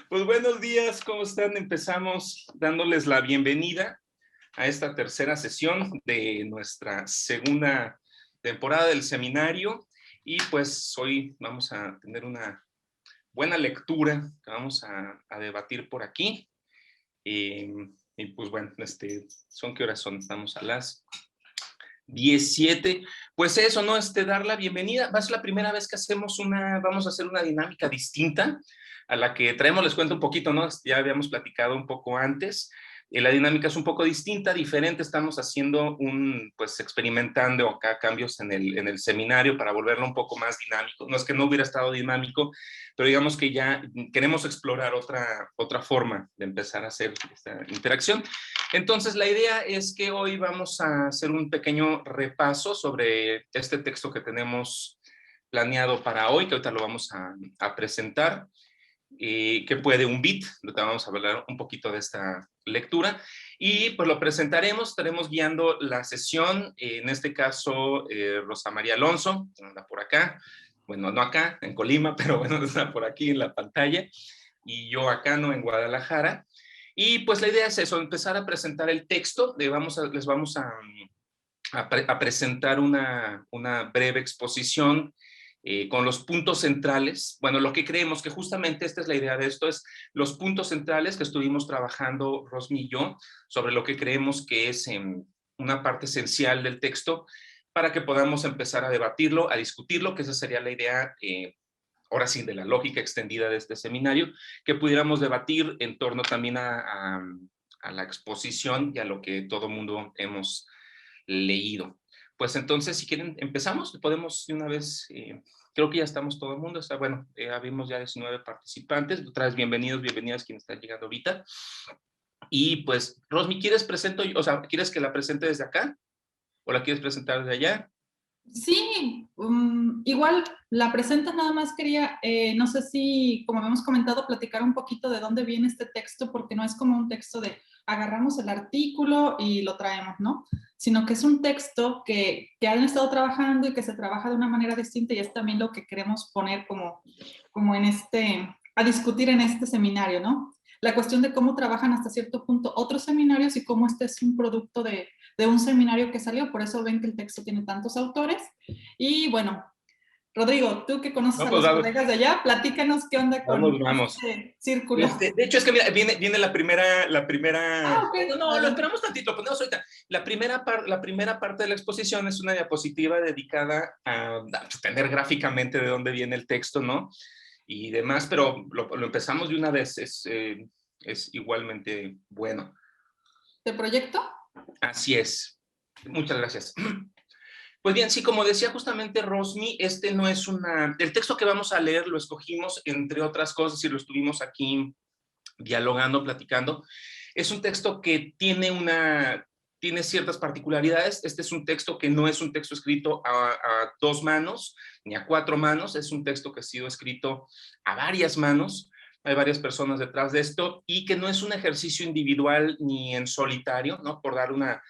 Pues buenos días, ¿cómo están? Empezamos dándoles la bienvenida a esta tercera sesión de nuestra segunda temporada del seminario y pues hoy vamos a tener una buena lectura que vamos a debatir por aquí. Y pues bueno, ¿son qué horas son? Estamos a las 17. Pues eso, ¿no? Dar la bienvenida. Va a ser la primera vez que vamos a hacer una dinámica distinta a la que traemos, les cuento un poquito, ¿no? Ya habíamos platicado un poco antes. La dinámica es un poco distinta, diferente. Estamos haciendo pues experimentando acá cambios en el seminario para volverlo un poco más dinámico. No es que no hubiera estado dinámico, pero digamos que ya queremos explorar otra forma de empezar a hacer esta interacción. Entonces, la idea es que hoy vamos a hacer un pequeño repaso sobre este texto que tenemos planeado para hoy, que ahorita lo vamos a presentar, que puede un bit, vamos a hablar un poquito de esta lectura, y pues lo presentaremos, estaremos guiando la sesión, en este caso Rosa María Alonso, anda por acá, bueno, no acá, en Colima, pero bueno, está por aquí en la pantalla, y yo acá, no, en Guadalajara. Y pues la idea es eso, empezar a presentar el texto, les vamos a presentar una breve exposición con los puntos centrales. Bueno, lo que creemos que justamente esta es la idea de esto, es los puntos centrales que estuvimos trabajando Rosmi y yo, sobre lo que creemos que es una parte esencial del texto, para que podamos empezar a debatirlo, a discutirlo, que esa sería la idea ahora sí, de la lógica extendida de este seminario, que pudiéramos debatir en torno también a la exposición y a lo que todo mundo hemos leído. Pues entonces, si quieren, empezamos, podemos de una vez, creo que ya estamos todo el mundo, está bueno, habíamos ya 19 participantes, otra vez bienvenidos, bienvenidas quienes están llegando ahorita. Y pues, Rosmi, ¿quieres que la presente desde acá? ¿O la quieres presentar desde allá? Sí, igual la presentas, nada más quería, no sé si, como habíamos comentado, platicar un poquito de dónde viene este texto, porque no es como un texto de agarramos el artículo y lo traemos, ¿no? Sino que es un texto que han estado trabajando y que se trabaja de una manera distinta y es también lo que queremos poner como a discutir en este seminario, ¿no? La cuestión de cómo trabajan hasta cierto punto otros seminarios y cómo este es un producto de un seminario que salió, por eso ven que el texto tiene tantos autores. Y bueno, Rodrigo, tú que conoces No, a pues los colegas de allá, platícanos qué onda con vamos. este círculo. De hecho, es que mira, viene la primera. Ah, ok. No, lo esperamos tantito, lo ponemos ahorita. La primera parte de la exposición es una diapositiva dedicada a tener gráficamente de dónde viene el texto, ¿no? Y demás, pero lo empezamos de una vez, es igualmente bueno. ¿De proyecto? Así es. Muchas gracias. Pues bien, sí, como decía justamente Rosmi, no es el texto que vamos a leer lo escogimos, entre otras cosas, y lo estuvimos aquí dialogando, platicando. Es un texto que tiene ciertas particularidades. Este es un texto que no es un texto escrito a dos manos, ni a cuatro manos, es un texto que ha sido escrito a varias manos. Hay varias personas detrás de esto, y que no es un ejercicio individual ni en solitario, ¿no? Por dar una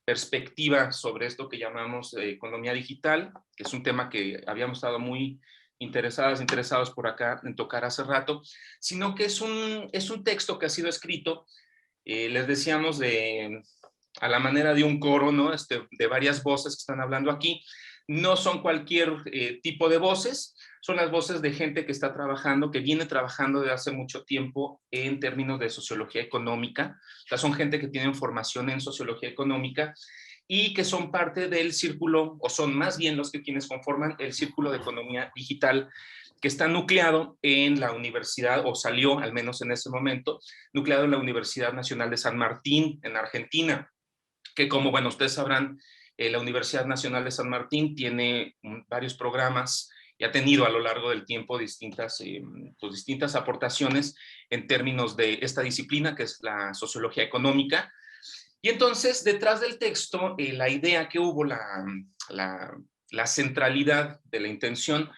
perspectiva sobre esto que llamamos economía digital, que es un tema que habíamos estado muy interesados por acá en tocar hace rato, sino que es un texto que ha sido escrito, les decíamos, a la manera de un coro, ¿no? De varias voces que están hablando aquí. No son cualquier tipo de voces, son las voces de gente que está trabajando, que viene trabajando desde hace mucho tiempo en términos de sociología económica. O sea, son gente que tienen formación en sociología económica y que son parte del círculo, o son más bien quienes conforman el círculo de economía digital, que está nucleado en la universidad, o salió al menos en ese momento, nucleado en la Universidad Nacional de San Martín, en Argentina, que como, bueno, ustedes sabrán, la Universidad Nacional de San Martín tiene varios programas y ha tenido a lo largo del tiempo distintas aportaciones en términos de esta disciplina, que es la sociología económica. Y entonces, detrás del texto, la idea que hubo, la centralidad de la intención,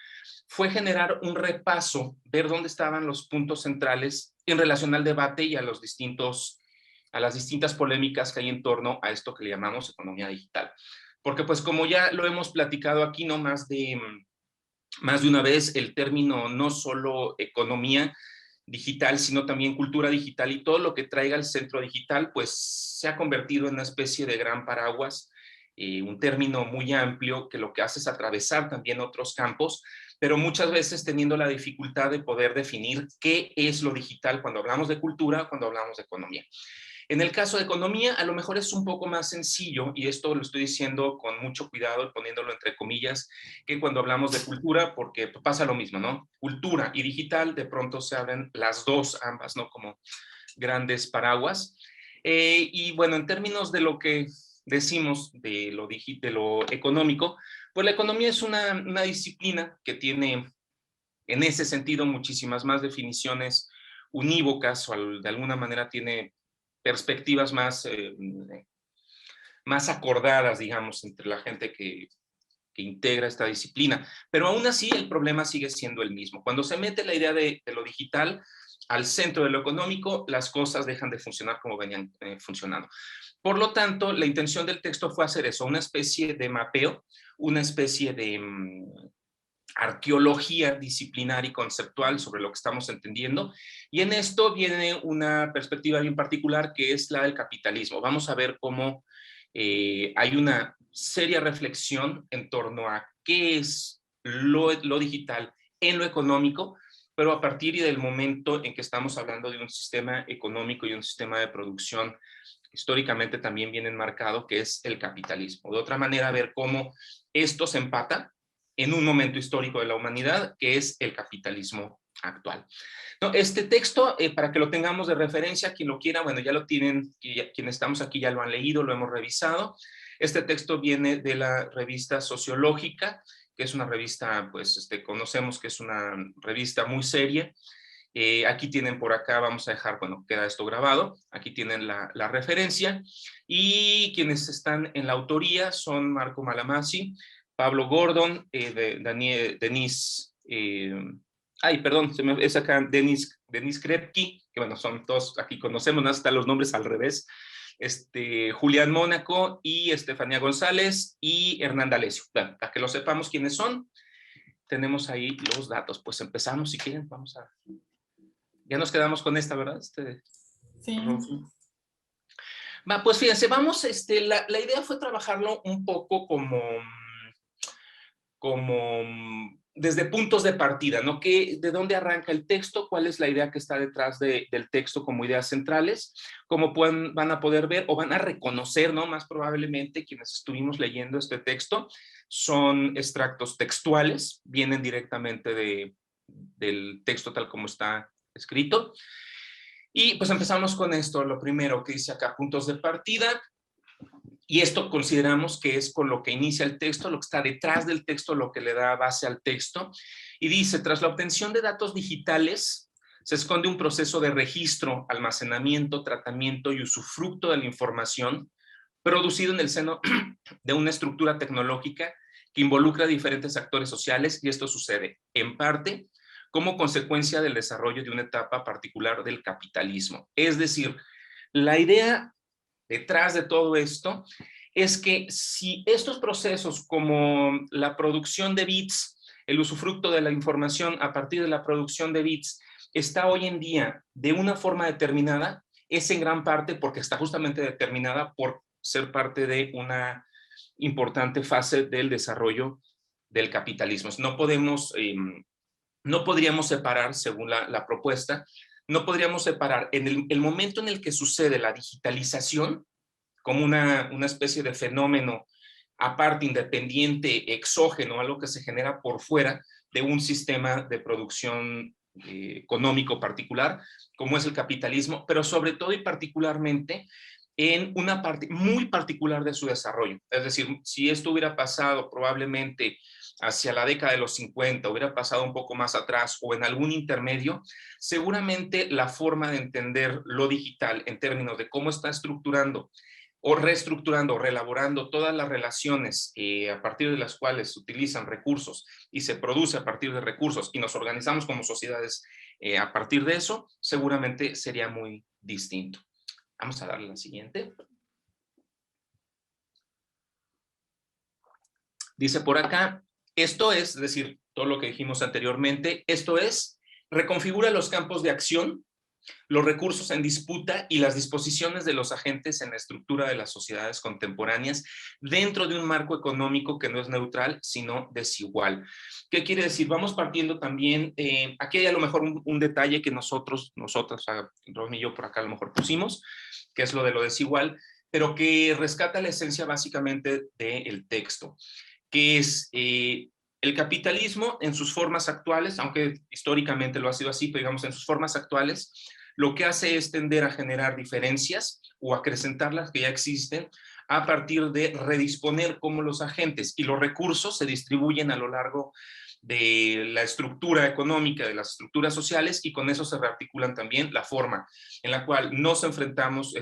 fue generar un repaso, ver dónde estaban los puntos centrales en relación al debate y a las distintas polémicas que hay en torno a esto que le llamamos economía digital. Porque pues como ya lo hemos platicado aquí, no más de una vez, el término no solo economía digital, sino también cultura digital, y todo lo que traiga el centro digital, pues se ha convertido en una especie de gran paraguas, un término muy amplio que lo que hace es atravesar también otros campos, pero muchas veces teniendo la dificultad de poder definir qué es lo digital cuando hablamos de cultura, cuando hablamos de economía. En el caso de economía, a lo mejor es un poco más sencillo, y esto lo estoy diciendo con mucho cuidado y poniéndolo entre comillas, que cuando hablamos de cultura, porque pasa lo mismo, ¿no? Cultura y digital, de pronto se abren las dos, ambas, ¿no? Como grandes paraguas. Y bueno, en términos de lo que decimos de lo económico, pues la economía es una disciplina que tiene en ese sentido muchísimas más definiciones unívocas, o de alguna manera tiene perspectivas más acordadas, digamos, entre la gente que integra esta disciplina. Pero aún así el problema sigue siendo el mismo. Cuando se mete la idea de lo digital al centro de lo económico, las cosas dejan de funcionar como venían funcionando. Por lo tanto, la intención del texto fue hacer eso, una especie de mapeo, una especie de arqueología disciplinar y conceptual sobre lo que estamos entendiendo, y en esto viene una perspectiva bien particular que es la del capitalismo. Vamos a ver cómo hay una seria reflexión en torno a qué es lo digital en lo económico, pero a partir del momento en que estamos hablando de un sistema económico y un sistema de producción históricamente también bien enmarcado, que es el capitalismo. De otra manera, ver cómo esto se empata en un momento histórico de la humanidad, que es el capitalismo actual. No, este texto, para que lo tengamos de referencia, quien lo quiera, bueno, ya lo tienen, quienes estamos aquí ya lo han leído, lo hemos revisado. Este texto viene de la revista Sociológica, que es una revista, pues, conocemos que es una revista muy seria. Aquí tienen por acá, vamos a dejar, bueno, queda esto grabado, aquí tienen la referencia, y quienes están en la autoría son Marco Malamasi, Pablo Gordon, Denise, perdón, es acá Denise Krepke, que bueno, son todos, aquí conocemos hasta los nombres al revés, Julián Mónaco y Estefanía González y Hernán D'Alessio. Bueno, para que lo sepamos quiénes son, tenemos ahí los datos. Pues empezamos, si quieren, vamos a... Ya nos quedamos con esta, ¿verdad? Sí. Va, pues fíjense, vamos, la idea fue trabajarlo un poco como desde puntos de partida, ¿no? ¿De dónde arranca el texto? ¿Cuál es la idea que está detrás del texto como ideas centrales? Como van a poder ver o van a reconocer, ¿no? Más probablemente quienes estuvimos leyendo este texto son extractos textuales, vienen directamente del texto tal como está escrito. Y pues empezamos con esto, lo primero que dice acá, puntos de partida, y esto consideramos que es con lo que inicia el texto, lo que está detrás del texto, lo que le da base al texto, y dice, tras la obtención de datos digitales, se esconde un proceso de registro, almacenamiento, tratamiento y usufructo de la información producido en el seno de una estructura tecnológica que involucra a diferentes actores sociales, y esto sucede, en parte, como consecuencia del desarrollo de una etapa particular del capitalismo. Es decir, la idea detrás de todo esto es que si estos procesos como la producción de bits, el usufructo de la información a partir de la producción de bits, está hoy en día de una forma determinada, es en gran parte porque está justamente determinada por ser parte de una importante fase del desarrollo del capitalismo. No podríamos separar, según la propuesta, no podríamos separar en el momento en el que sucede la digitalización como una especie de fenómeno aparte, independiente, exógeno, algo que se genera por fuera de un sistema de producción económico particular, como es el capitalismo, pero sobre todo y particularmente en una parte muy particular de su desarrollo. Es decir, si esto hubiera pasado probablemente hacia la década de los 50, hubiera pasado un poco más atrás o en algún intermedio, seguramente la forma de entender lo digital en términos de cómo está estructurando o reestructurando o reelaborando todas las relaciones a partir de las cuales se utilizan recursos y se produce a partir de recursos y nos organizamos como sociedades a partir de eso, seguramente sería muy distinto. Vamos a darle la siguiente. Dice por acá, esto es decir, todo lo que dijimos anteriormente, esto es Reconfigura los campos de acción, los recursos en disputa y las disposiciones de los agentes en la estructura de las sociedades contemporáneas dentro de un marco económico que no es neutral, sino desigual. ¿Qué quiere decir? Vamos partiendo también, aquí hay a lo mejor un detalle que nosotros, Rosmi y yo por acá a lo mejor pusimos, que es lo de lo desigual, pero que rescata la esencia básicamente del texto, que es el capitalismo en sus formas actuales, aunque históricamente lo ha sido así, pero digamos en sus formas actuales, lo que hace es tender a generar diferencias o acrecentar las que ya existen a partir de redisponer cómo los agentes y los recursos se distribuyen a lo largo de la estructura económica, de las estructuras sociales, y con eso se rearticulan también la forma en la cual nos enfrentamos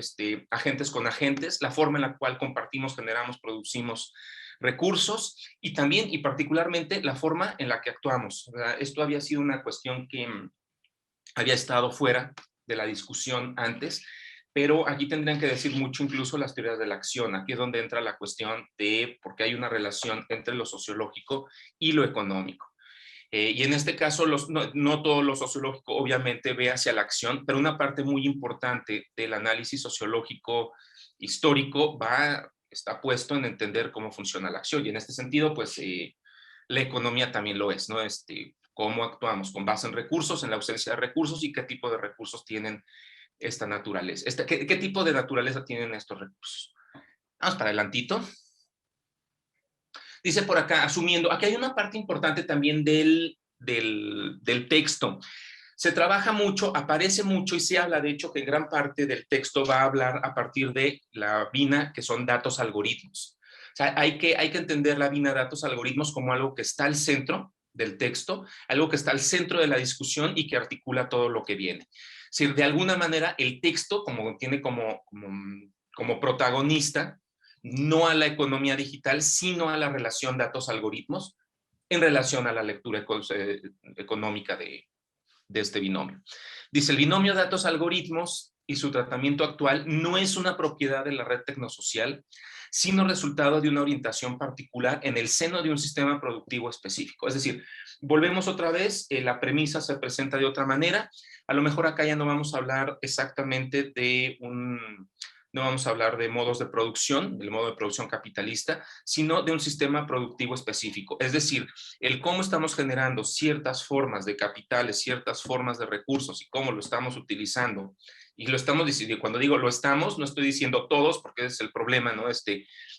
agentes con agentes, la forma en la cual compartimos, generamos, producimos recursos, y también y particularmente la forma en la que actuamos. Esto había sido una cuestión que había estado fuera de la discusión antes, pero aquí tendrían que decir mucho incluso las teorías de la acción. Aquí es donde entra la cuestión de por qué hay una relación entre lo sociológico y lo económico. Y en este caso, no todo lo sociológico obviamente ve hacia la acción, pero una parte muy importante del análisis sociológico histórico está puesto en entender cómo funciona la acción. Y en este sentido, pues la economía también lo es, ¿no? Cómo actuamos con base en recursos, en la ausencia de recursos, y qué tipo de recursos tienen esta naturaleza. ¿Qué tipo de naturaleza tienen estos recursos? Vamos para adelantito. Dice por acá, asumiendo, aquí hay una parte importante también del texto. Se trabaja mucho, aparece mucho y se habla, de hecho, que gran parte del texto va a hablar a partir de la BINA, que son datos algoritmos. O sea, hay que entender la BINA datos algoritmos como algo que está al centro del texto, algo que está al centro de la discusión y que articula todo lo que viene. Es decir, de alguna manera el texto tiene como protagonista no a la economía digital, sino a la relación datos-algoritmos en relación a la lectura económica de este binomio. Dice, el binomio datos-algoritmos y su tratamiento actual no es una propiedad de la red tecnosocial, sino resultado de una orientación particular en el seno de un sistema productivo específico. Es decir, volvemos otra vez, la premisa se presenta de otra manera. A lo mejor acá ya no vamos a hablar exactamente no vamos a hablar de modos de producción, del modo de producción capitalista, sino de un sistema productivo específico. Es decir, el cómo estamos generando ciertas formas de capitales, ciertas formas de recursos y cómo lo estamos utilizando. Y lo estamos diciendo, cuando digo lo estamos, no estoy diciendo todos, porque ese es el problema, ¿no?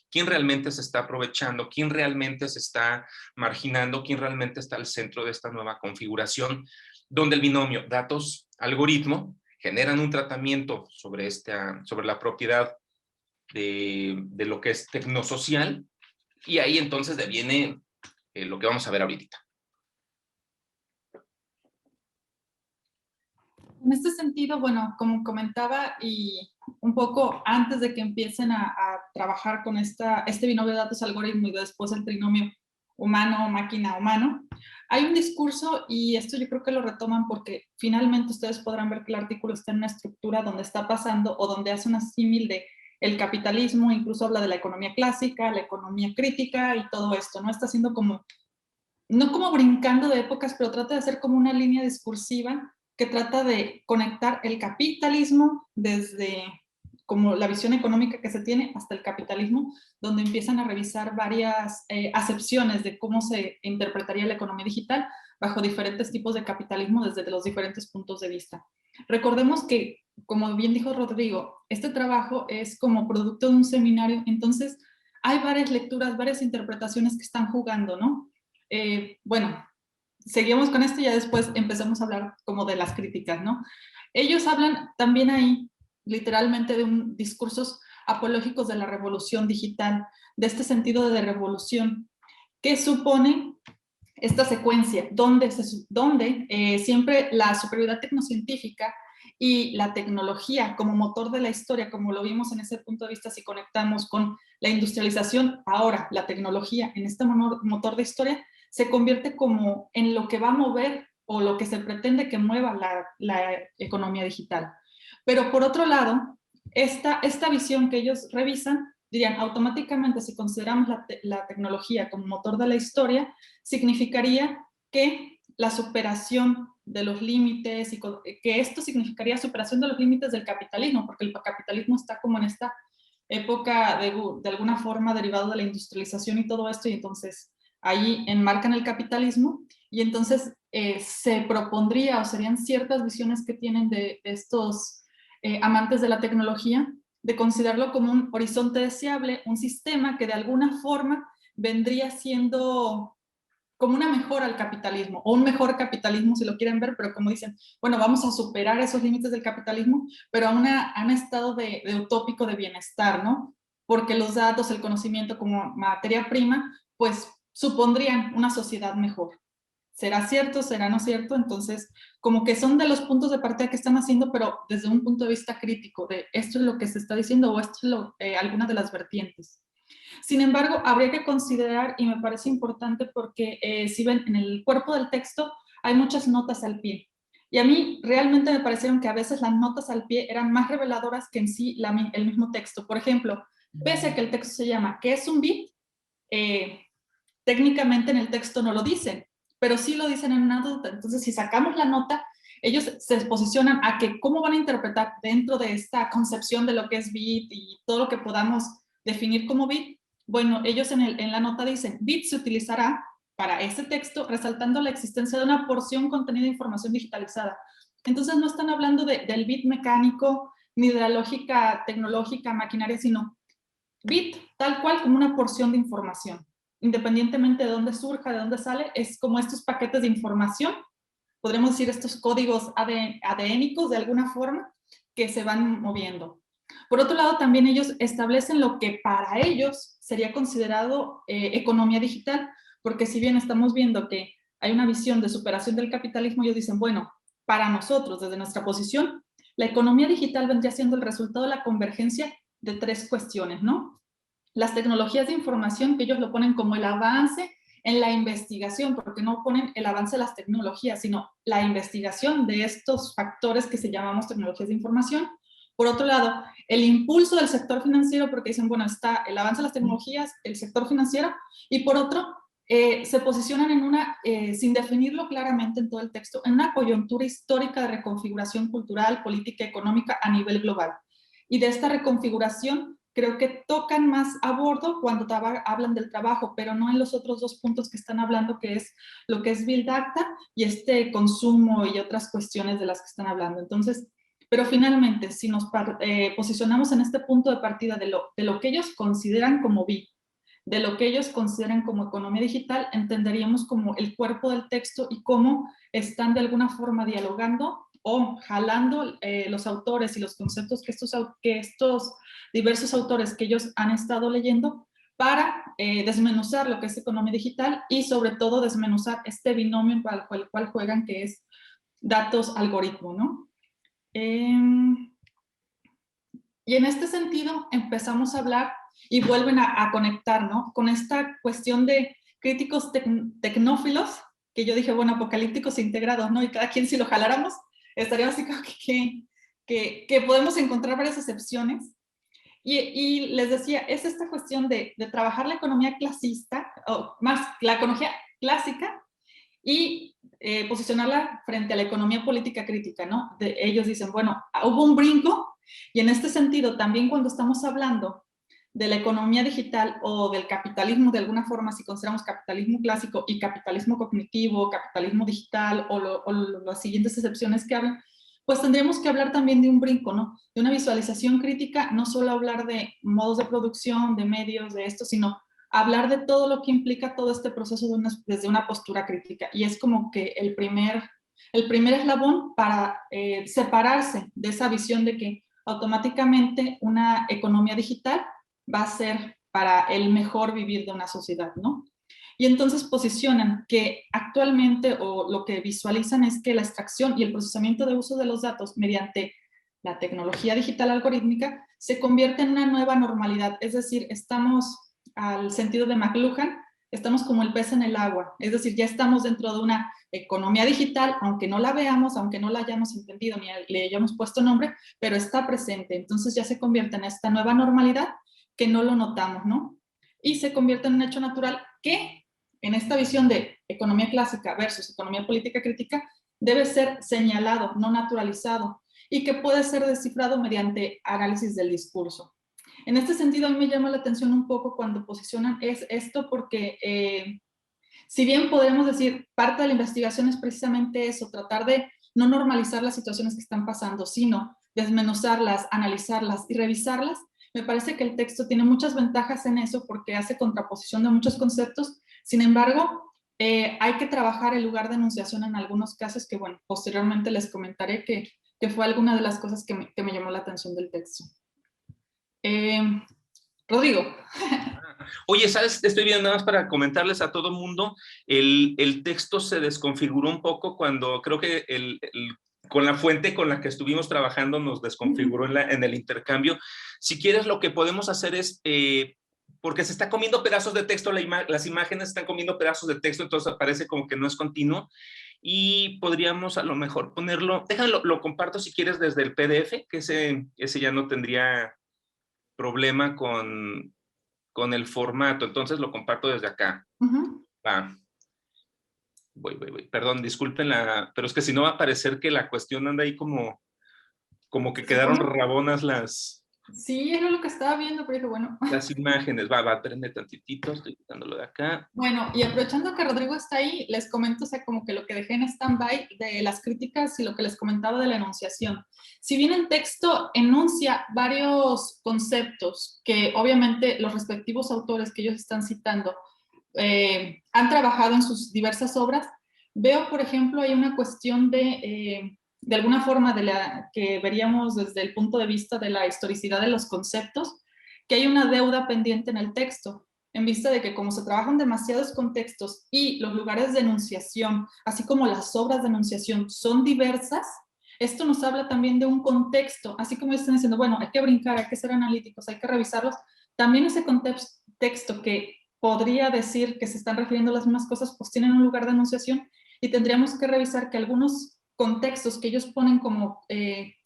¿Quién realmente se está aprovechando? ¿Quién realmente se está marginando? ¿Quién realmente está al centro de esta nueva configuración? Donde el binomio datos-algoritmo generan un tratamiento sobre la propiedad de lo que es tecnosocial, y ahí entonces deviene lo que vamos a ver ahorita. En este sentido, bueno, como comentaba, y un poco antes de que empiecen a trabajar con este binomio de datos algoritmo y después el trinomio humano, máquina, humano, hay un discurso, y esto yo creo que lo retoman porque finalmente ustedes podrán ver que el artículo está en una estructura donde está pasando o donde hace una símil de el capitalismo, incluso habla de la economía clásica, la economía crítica y todo esto, ¿no? Está haciendo no como brincando de épocas, pero trata de hacer como una línea discursiva que trata de conectar el capitalismo desde como la visión económica que se tiene hasta el capitalismo, donde empiezan a revisar varias acepciones de cómo se interpretaría la economía digital bajo diferentes tipos de capitalismo desde los diferentes puntos de vista. Recordemos que, como bien dijo Rodrigo, este trabajo es como producto de un seminario, entonces hay varias lecturas, varias interpretaciones que están jugando, ¿no? Bueno, seguimos con esto y ya después empezamos a hablar como de las críticas, ¿no? Ellos hablan también ahí literalmente de discursos apológicos de la revolución digital, de este sentido de revolución, que supone esta secuencia, donde siempre la superioridad tecnocientífica y la tecnología como motor de la historia, como lo vimos en ese punto de vista si conectamos con la industrialización, ahora la tecnología en este motor de historia se convierte como en lo que va a mover o lo que se pretende que mueva la economía digital. Pero por otro lado, esta visión que ellos revisan, dirían, automáticamente si consideramos la tecnología como motor de la historia, significaría que la superación de los límites, y que esto significaría superación de los límites del capitalismo, porque el capitalismo está como en esta época de alguna forma derivado de la industrialización y todo esto, y entonces ahí enmarcan el capitalismo, y entonces se propondría, o serían ciertas visiones que tienen de estos amantes de la tecnología, de considerarlo como un horizonte deseable, un sistema que de alguna forma vendría siendo como una mejora al capitalismo, o un mejor capitalismo si lo quieren ver, pero como dicen, bueno, vamos a superar esos límites del capitalismo, pero a un estado de utópico de bienestar, ¿no? Porque los datos, el conocimiento como materia prima, pues supondrían una sociedad mejor. ¿Será cierto? ¿Será no cierto? Entonces, como que son de los puntos de partida que están haciendo, pero desde un punto de vista crítico, de esto es lo que se está diciendo o esto es alguna de las vertientes. Sin embargo, habría que considerar, y me parece importante porque si ven en el cuerpo del texto hay muchas notas al pie. Y a mí realmente me parecieron que a veces las notas al pie eran más reveladoras que en sí el mismo texto. Por ejemplo, pese a que el texto se llama ¿qué es un bit? Técnicamente en el texto no lo dicen, pero sí lo dicen en una nota. Entonces, si sacamos la nota, ellos se posicionan a que cómo van a interpretar dentro de esta concepción de lo que es bit y todo lo que podamos definir como bit. Bueno, ellos en la nota dicen, bit se utilizará para ese texto resaltando la existencia de una porción contenida de información digitalizada. Entonces no están hablando del bit mecánico ni de la lógica tecnológica, maquinaria, sino bit tal cual como una porción de información. Independientemente de dónde surja, de dónde sale, es como estos paquetes de información, podremos decir estos códigos ADN-icos de alguna forma, que se van moviendo. Por otro lado, también ellos establecen lo que para ellos sería considerado economía digital, porque si bien estamos viendo que hay una visión de superación del capitalismo, ellos dicen, bueno, para nosotros, desde nuestra posición, la economía digital vendría siendo el resultado de la convergencia de tres cuestiones, ¿no? Las tecnologías de información, que ellos lo ponen como el avance en la investigación, porque no ponen el avance de las tecnologías, sino la investigación de estos factores que se llamamos tecnologías de información. Por otro lado, el impulso del sector financiero, porque dicen, bueno, está el avance de las tecnologías, el sector financiero, y por otro, se posicionan en una, sin definirlo claramente en todo el texto, en una coyuntura histórica de reconfiguración cultural, política, económica a nivel global. Y de esta reconfiguración creo que tocan más a bordo cuando hablan del trabajo, pero no en los otros dos puntos que están hablando, que es lo que es Build Data y este consumo y otras cuestiones de las que están hablando. Entonces, pero finalmente, si nos posicionamos en este punto de partida de lo que ellos consideran como BI, de lo que ellos consideran como economía digital, entenderíamos como el cuerpo del texto y cómo están de alguna forma dialogando o jalando los autores y los conceptos que estos diversos autores que ellos han estado leyendo para desmenuzar lo que es economía digital y sobre todo desmenuzar este binomio para el cual juegan, que es datos-algoritmo, ¿no? Y en este sentido empezamos a hablar y vuelven a conectar, ¿no? Con esta cuestión de críticos tecnófilos, que yo dije, bueno, apocalípticos integrados, ¿no? Y cada quien si lo jaláramos, estaría así como que podemos encontrar varias excepciones. Y les decía, es esta cuestión de trabajar la economía clasista, o más, la economía clásica, y posicionarla frente a la economía política crítica, ¿no? Ellos dicen, bueno, hubo un brinco, y en este sentido, también cuando estamos hablando de la economía digital o del capitalismo, de alguna forma, si consideramos capitalismo clásico y capitalismo cognitivo, capitalismo digital o las siguientes excepciones que hablan, pues tendríamos que hablar también de un brinco, ¿no? De una visualización crítica, no solo hablar de modos de producción, de medios, de esto, sino hablar de todo lo que implica todo este proceso desde una postura crítica. Y es como que el primer eslabón para separarse de esa visión de que automáticamente una economía digital va a ser para el mejor vivir de una sociedad, ¿no? Y entonces posicionan que actualmente, o lo que visualizan es que la extracción y el procesamiento de uso de los datos mediante la tecnología digital algorítmica se convierte en una nueva normalidad. Es decir, estamos, al sentido de McLuhan, estamos como el pez en el agua. Es decir, ya estamos dentro de una economía digital, aunque no la veamos, aunque no la hayamos entendido ni le hayamos puesto nombre, pero está presente. Entonces ya se convierte en esta nueva normalidad que no lo notamos, ¿no? Y se convierte en un hecho natural que en esta visión de economía clásica versus economía política crítica, debe ser señalado, no naturalizado, y que puede ser descifrado mediante análisis del discurso. En este sentido, a mí me llama la atención un poco cuando posicionan esto porque si bien podemos decir parte de la investigación es precisamente eso, tratar de no normalizar las situaciones que están pasando, sino desmenuzarlas, analizarlas y revisarlas, me parece que el texto tiene muchas ventajas en eso porque hace contraposición de muchos conceptos. Sin embargo, hay que trabajar el lugar de enunciación en algunos casos que, bueno, posteriormente les comentaré que fue alguna de las cosas que me llamó la atención del texto. Rodrigo. Oye, ¿sabes? Estoy viendo nada más para comentarles a todo mundo, el texto se desconfiguró un poco cuando creo que con la fuente con la que estuvimos trabajando nos desconfiguró en el intercambio. Si quieres, lo que podemos hacer es, porque se está comiendo pedazos de texto, las imágenes están comiendo pedazos de texto, entonces parece como que no es continuo, y podríamos a lo mejor ponerlo, déjalo, lo comparto si quieres desde el PDF, que ese ya no tendría problema con el formato, entonces lo comparto desde acá. Va. Voy. Perdón, disculpen pero es que si no va a parecer que la cuestión anda ahí como que quedaron rabonas Sí, era lo que estaba viendo, pero dije, bueno. Las imágenes. Va, espérenme tantitito, estoy quitándolo de acá. Bueno, y aprovechando que Rodrigo está ahí, les comento, o sea, como que lo que dejé en stand-by de las críticas y lo que les comentaba de la enunciación. Si bien el texto enuncia varios conceptos que obviamente los respectivos autores que ellos están citando han trabajado en sus diversas obras, veo, por ejemplo, hay una cuestión de alguna forma que veríamos desde el punto de vista de la historicidad de los conceptos, que hay una deuda pendiente en el texto, en vista de que como se trabajan demasiados contextos y los lugares de enunciación, así como las obras de enunciación son diversas, esto nos habla también de un contexto, así como están diciendo, bueno, hay que brincar, hay que ser analíticos, hay que revisarlos, también ese contexto que podría decir que se están refiriendo a las mismas cosas, pues tienen un lugar de enunciación y tendríamos que revisar que algunos contextos que ellos ponen como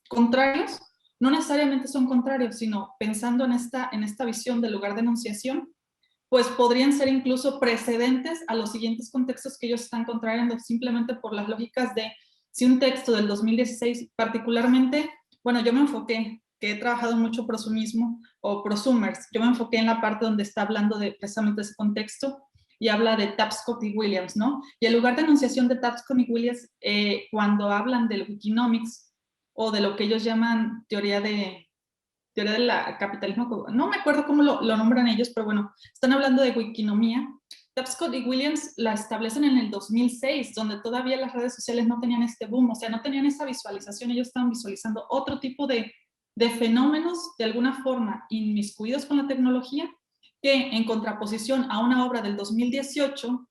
contrarios, no necesariamente son contrarios, sino pensando en esta visión del lugar de enunciación, pues podrían ser incluso precedentes a los siguientes contextos que ellos están contrariando, simplemente por las lógicas de si un texto del 2016 particularmente, bueno, yo me enfoqué, que he trabajado mucho prosumismo o prosumers, yo me enfoqué en la parte donde está hablando de precisamente ese contexto y habla de Tapscott y Williams, ¿no? Y el lugar de enunciación de Tapscott y Williams, cuando hablan del Wikinomics o de lo que ellos llaman teoría del capitalismo, no me acuerdo cómo lo nombran ellos, pero bueno, están hablando de wikinomía. Tapscott y Williams la establecen en el 2006, donde todavía las redes sociales no tenían este boom, o sea, no tenían esa visualización, ellos estaban visualizando otro tipo de fenómenos de alguna forma inmiscuidos con la tecnología, que en contraposición a una obra del 2018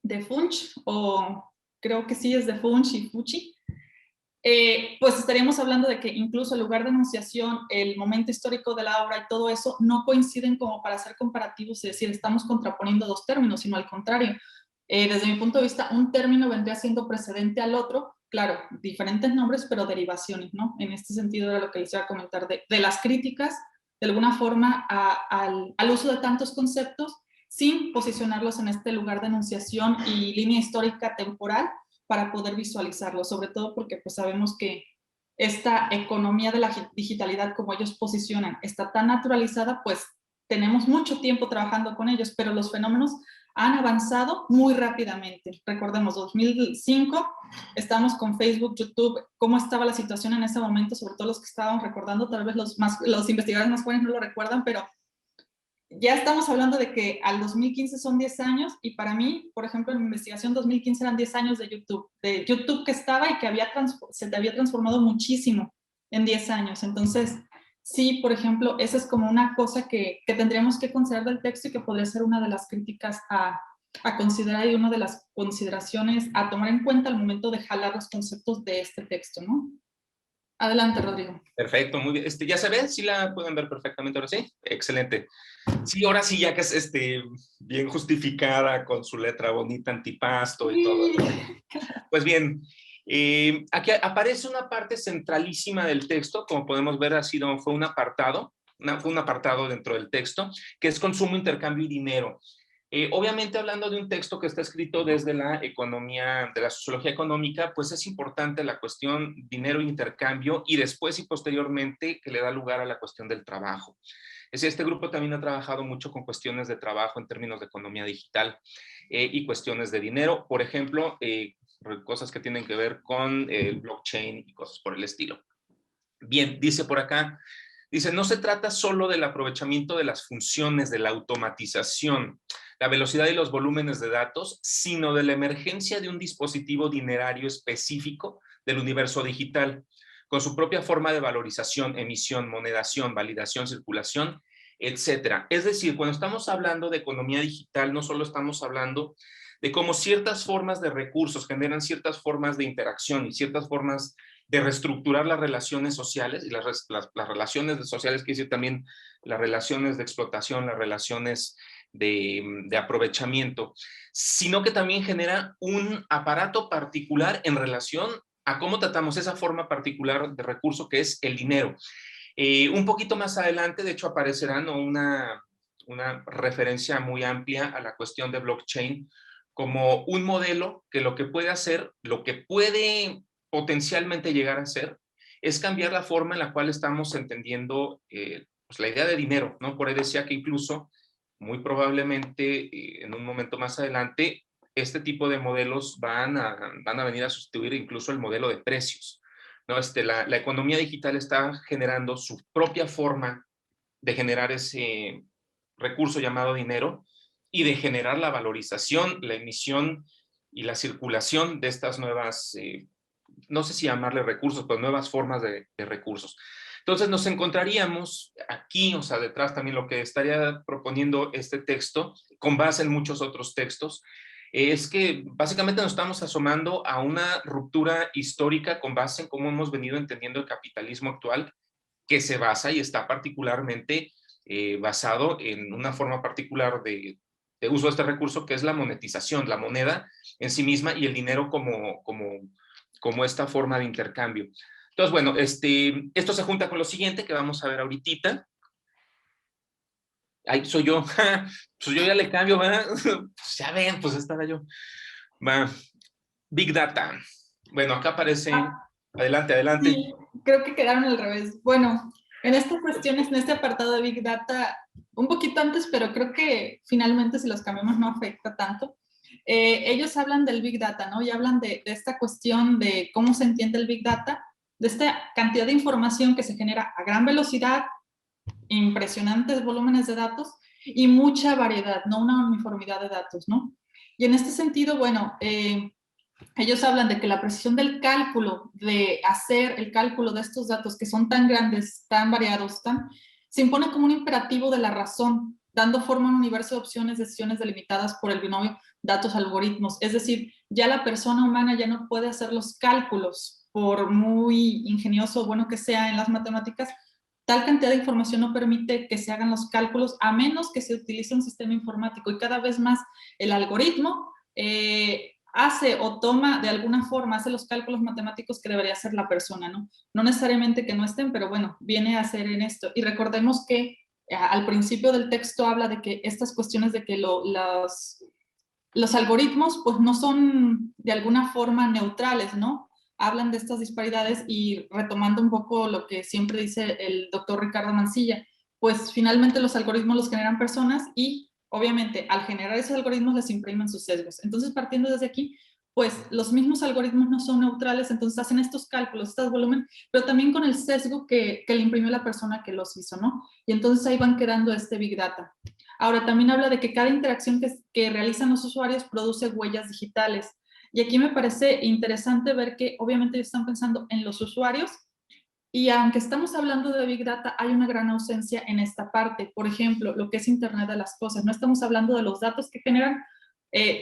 de Funch, o creo que sí es de Funch y Fucci, pues estaríamos hablando de que incluso el lugar de enunciación, el momento histórico de la obra y todo eso no coinciden como para hacer comparativos y decir estamos contraponiendo dos términos, sino al contrario. Desde mi punto de vista, un término vendría siendo precedente al otro, claro, diferentes nombres, pero derivaciones, ¿no? En este sentido era lo que les iba a comentar de las críticas, de alguna forma, al uso de tantos conceptos, sin posicionarlos en este lugar de enunciación y línea histórica temporal, para poder visualizarlo, sobre todo porque pues sabemos que esta economía de la digitalidad, como ellos posicionan, está tan naturalizada, pues tenemos mucho tiempo trabajando con ellos, pero los fenómenos han avanzado muy rápidamente. Recordemos, 2005, estamos con Facebook, YouTube, cómo estaba la situación en ese momento, sobre todo los que estaban recordando, tal vez los investigadores más jóvenes no lo recuerdan, pero ya estamos hablando de que al 2015 son 10 años y para mí, por ejemplo, en mi investigación 2015 eran 10 años de YouTube que estaba y que se había transformado muchísimo en 10 años. Entonces, sí, por ejemplo, esa es como una cosa que tendríamos que considerar del texto y que podría ser una de las críticas a considerar y una de las consideraciones a tomar en cuenta al momento de jalar los conceptos de este texto, ¿no? Adelante, Rodrigo. Perfecto, muy bien. ¿Ya se ve? ¿Sí la pueden ver perfectamente ahora sí? Excelente. Sí, ahora sí, ya que es bien justificada con su letra bonita, antipasto y todo. Pues bien, aquí aparece una parte centralísima del texto, como podemos ver, fue un apartado dentro del texto, que es consumo, intercambio y dinero. Obviamente, hablando de un texto que está escrito desde la economía, de la sociología económica, pues es importante la cuestión dinero e intercambio, y después y posteriormente que le da lugar a la cuestión del trabajo. Es decir, este grupo también ha trabajado mucho con cuestiones de trabajo en términos de economía digital y cuestiones de dinero, por ejemplo, cosas que tienen que ver con el blockchain y cosas por el estilo. Bien, dice por acá, dice, no se trata solo del aprovechamiento de las funciones, de la automatización, la velocidad y los volúmenes de datos, sino de la emergencia de un dispositivo dinerario específico del universo digital, con su propia forma de valorización, emisión, monedación, validación, circulación, etcétera. Es decir, cuando estamos hablando de economía digital, no solo estamos hablando de cómo ciertas formas de recursos generan ciertas formas de interacción y ciertas formas de reestructurar las relaciones sociales, y las relaciones sociales quiere decir también las relaciones de explotación, las relaciones de aprovechamiento, sino que también genera un aparato particular en relación a cómo tratamos esa forma particular de recurso que es el dinero. Un poquito más adelante, de hecho, aparecerá, ¿no?, una referencia muy amplia a la cuestión de blockchain como un modelo que lo que puede hacer, lo que puede potencialmente llegar a ser, es cambiar la forma en la cual estamos entendiendo pues la idea de dinero, ¿no? Por ahí decía que incluso, muy probablemente, en un momento más adelante, este tipo de modelos van a venir a sustituir incluso el modelo de precios, ¿no? La economía digital está generando su propia forma de generar ese recurso llamado dinero y de generar la valorización, la emisión y la circulación de estas nuevas, no sé si llamarle recursos, pero nuevas formas de recursos. Entonces nos encontraríamos aquí, o sea, detrás también lo que estaría proponiendo este texto, con base en muchos otros textos, es que básicamente nos estamos asomando a una ruptura histórica con base en cómo hemos venido entendiendo el capitalismo actual, que se basa y está particularmente basado en una forma particular de uso de este recurso, que es la monetización, la moneda en sí misma y el dinero como esta forma de intercambio. Entonces, bueno, esto se junta con lo siguiente que vamos a ver ahorita. Ahí soy yo, pues yo ya le cambio, ¿verdad? Pues ya ven, pues estaba yo. Va. Big Data. Bueno, acá aparece, adelante, adelante. Sí, creo que quedaron al revés. Bueno, en estas cuestiones, en este apartado de Big Data, un poquito antes, pero creo que finalmente si los cambiamos no afecta tanto. Ellos hablan del Big Data, ¿no? Y hablan de esta cuestión de cómo se entiende el Big Data, de esta cantidad de información que se genera a gran velocidad, impresionantes volúmenes de datos y mucha variedad, no una uniformidad de datos, ¿no? Y en este sentido, bueno, ellos hablan de que la precisión del cálculo, de hacer el cálculo de estos datos que son tan grandes, tan variados, se impone como un imperativo de la razón, dando forma a un universo de opciones, decisiones delimitadas por el binomio datos-algoritmos. Es decir, ya la persona humana ya no puede hacer los cálculos, por muy ingenioso o bueno que sea en las matemáticas, tal cantidad de información no permite que se hagan los cálculos a menos que se utilice un sistema informático, y cada vez más el algoritmo hace o toma de alguna forma, hace los cálculos matemáticos que debería hacer la persona, ¿no? No necesariamente que no estén, pero bueno, viene a hacer en esto. Y recordemos que al principio del texto habla de que estas cuestiones de que los algoritmos pues no son de alguna forma neutrales, ¿no? Hablan de estas disparidades y retomando un poco lo que siempre dice el doctor Ricardo Mansilla, pues finalmente los algoritmos los generan personas y obviamente al generar esos algoritmos les imprimen sus sesgos. Entonces partiendo desde aquí, pues los mismos algoritmos no son neutrales, entonces hacen estos cálculos, estos volúmenes, pero también con el sesgo que le imprimió la persona que los hizo, ¿no? Y entonces ahí van quedando este Big Data. Ahora, también habla de que cada interacción que realizan los usuarios produce huellas digitales. Y aquí me parece interesante ver que obviamente ellos están pensando en los usuarios, y aunque estamos hablando de Big Data, hay una gran ausencia en esta parte. Por ejemplo, lo que es Internet de las Cosas. No estamos hablando de los datos que generan,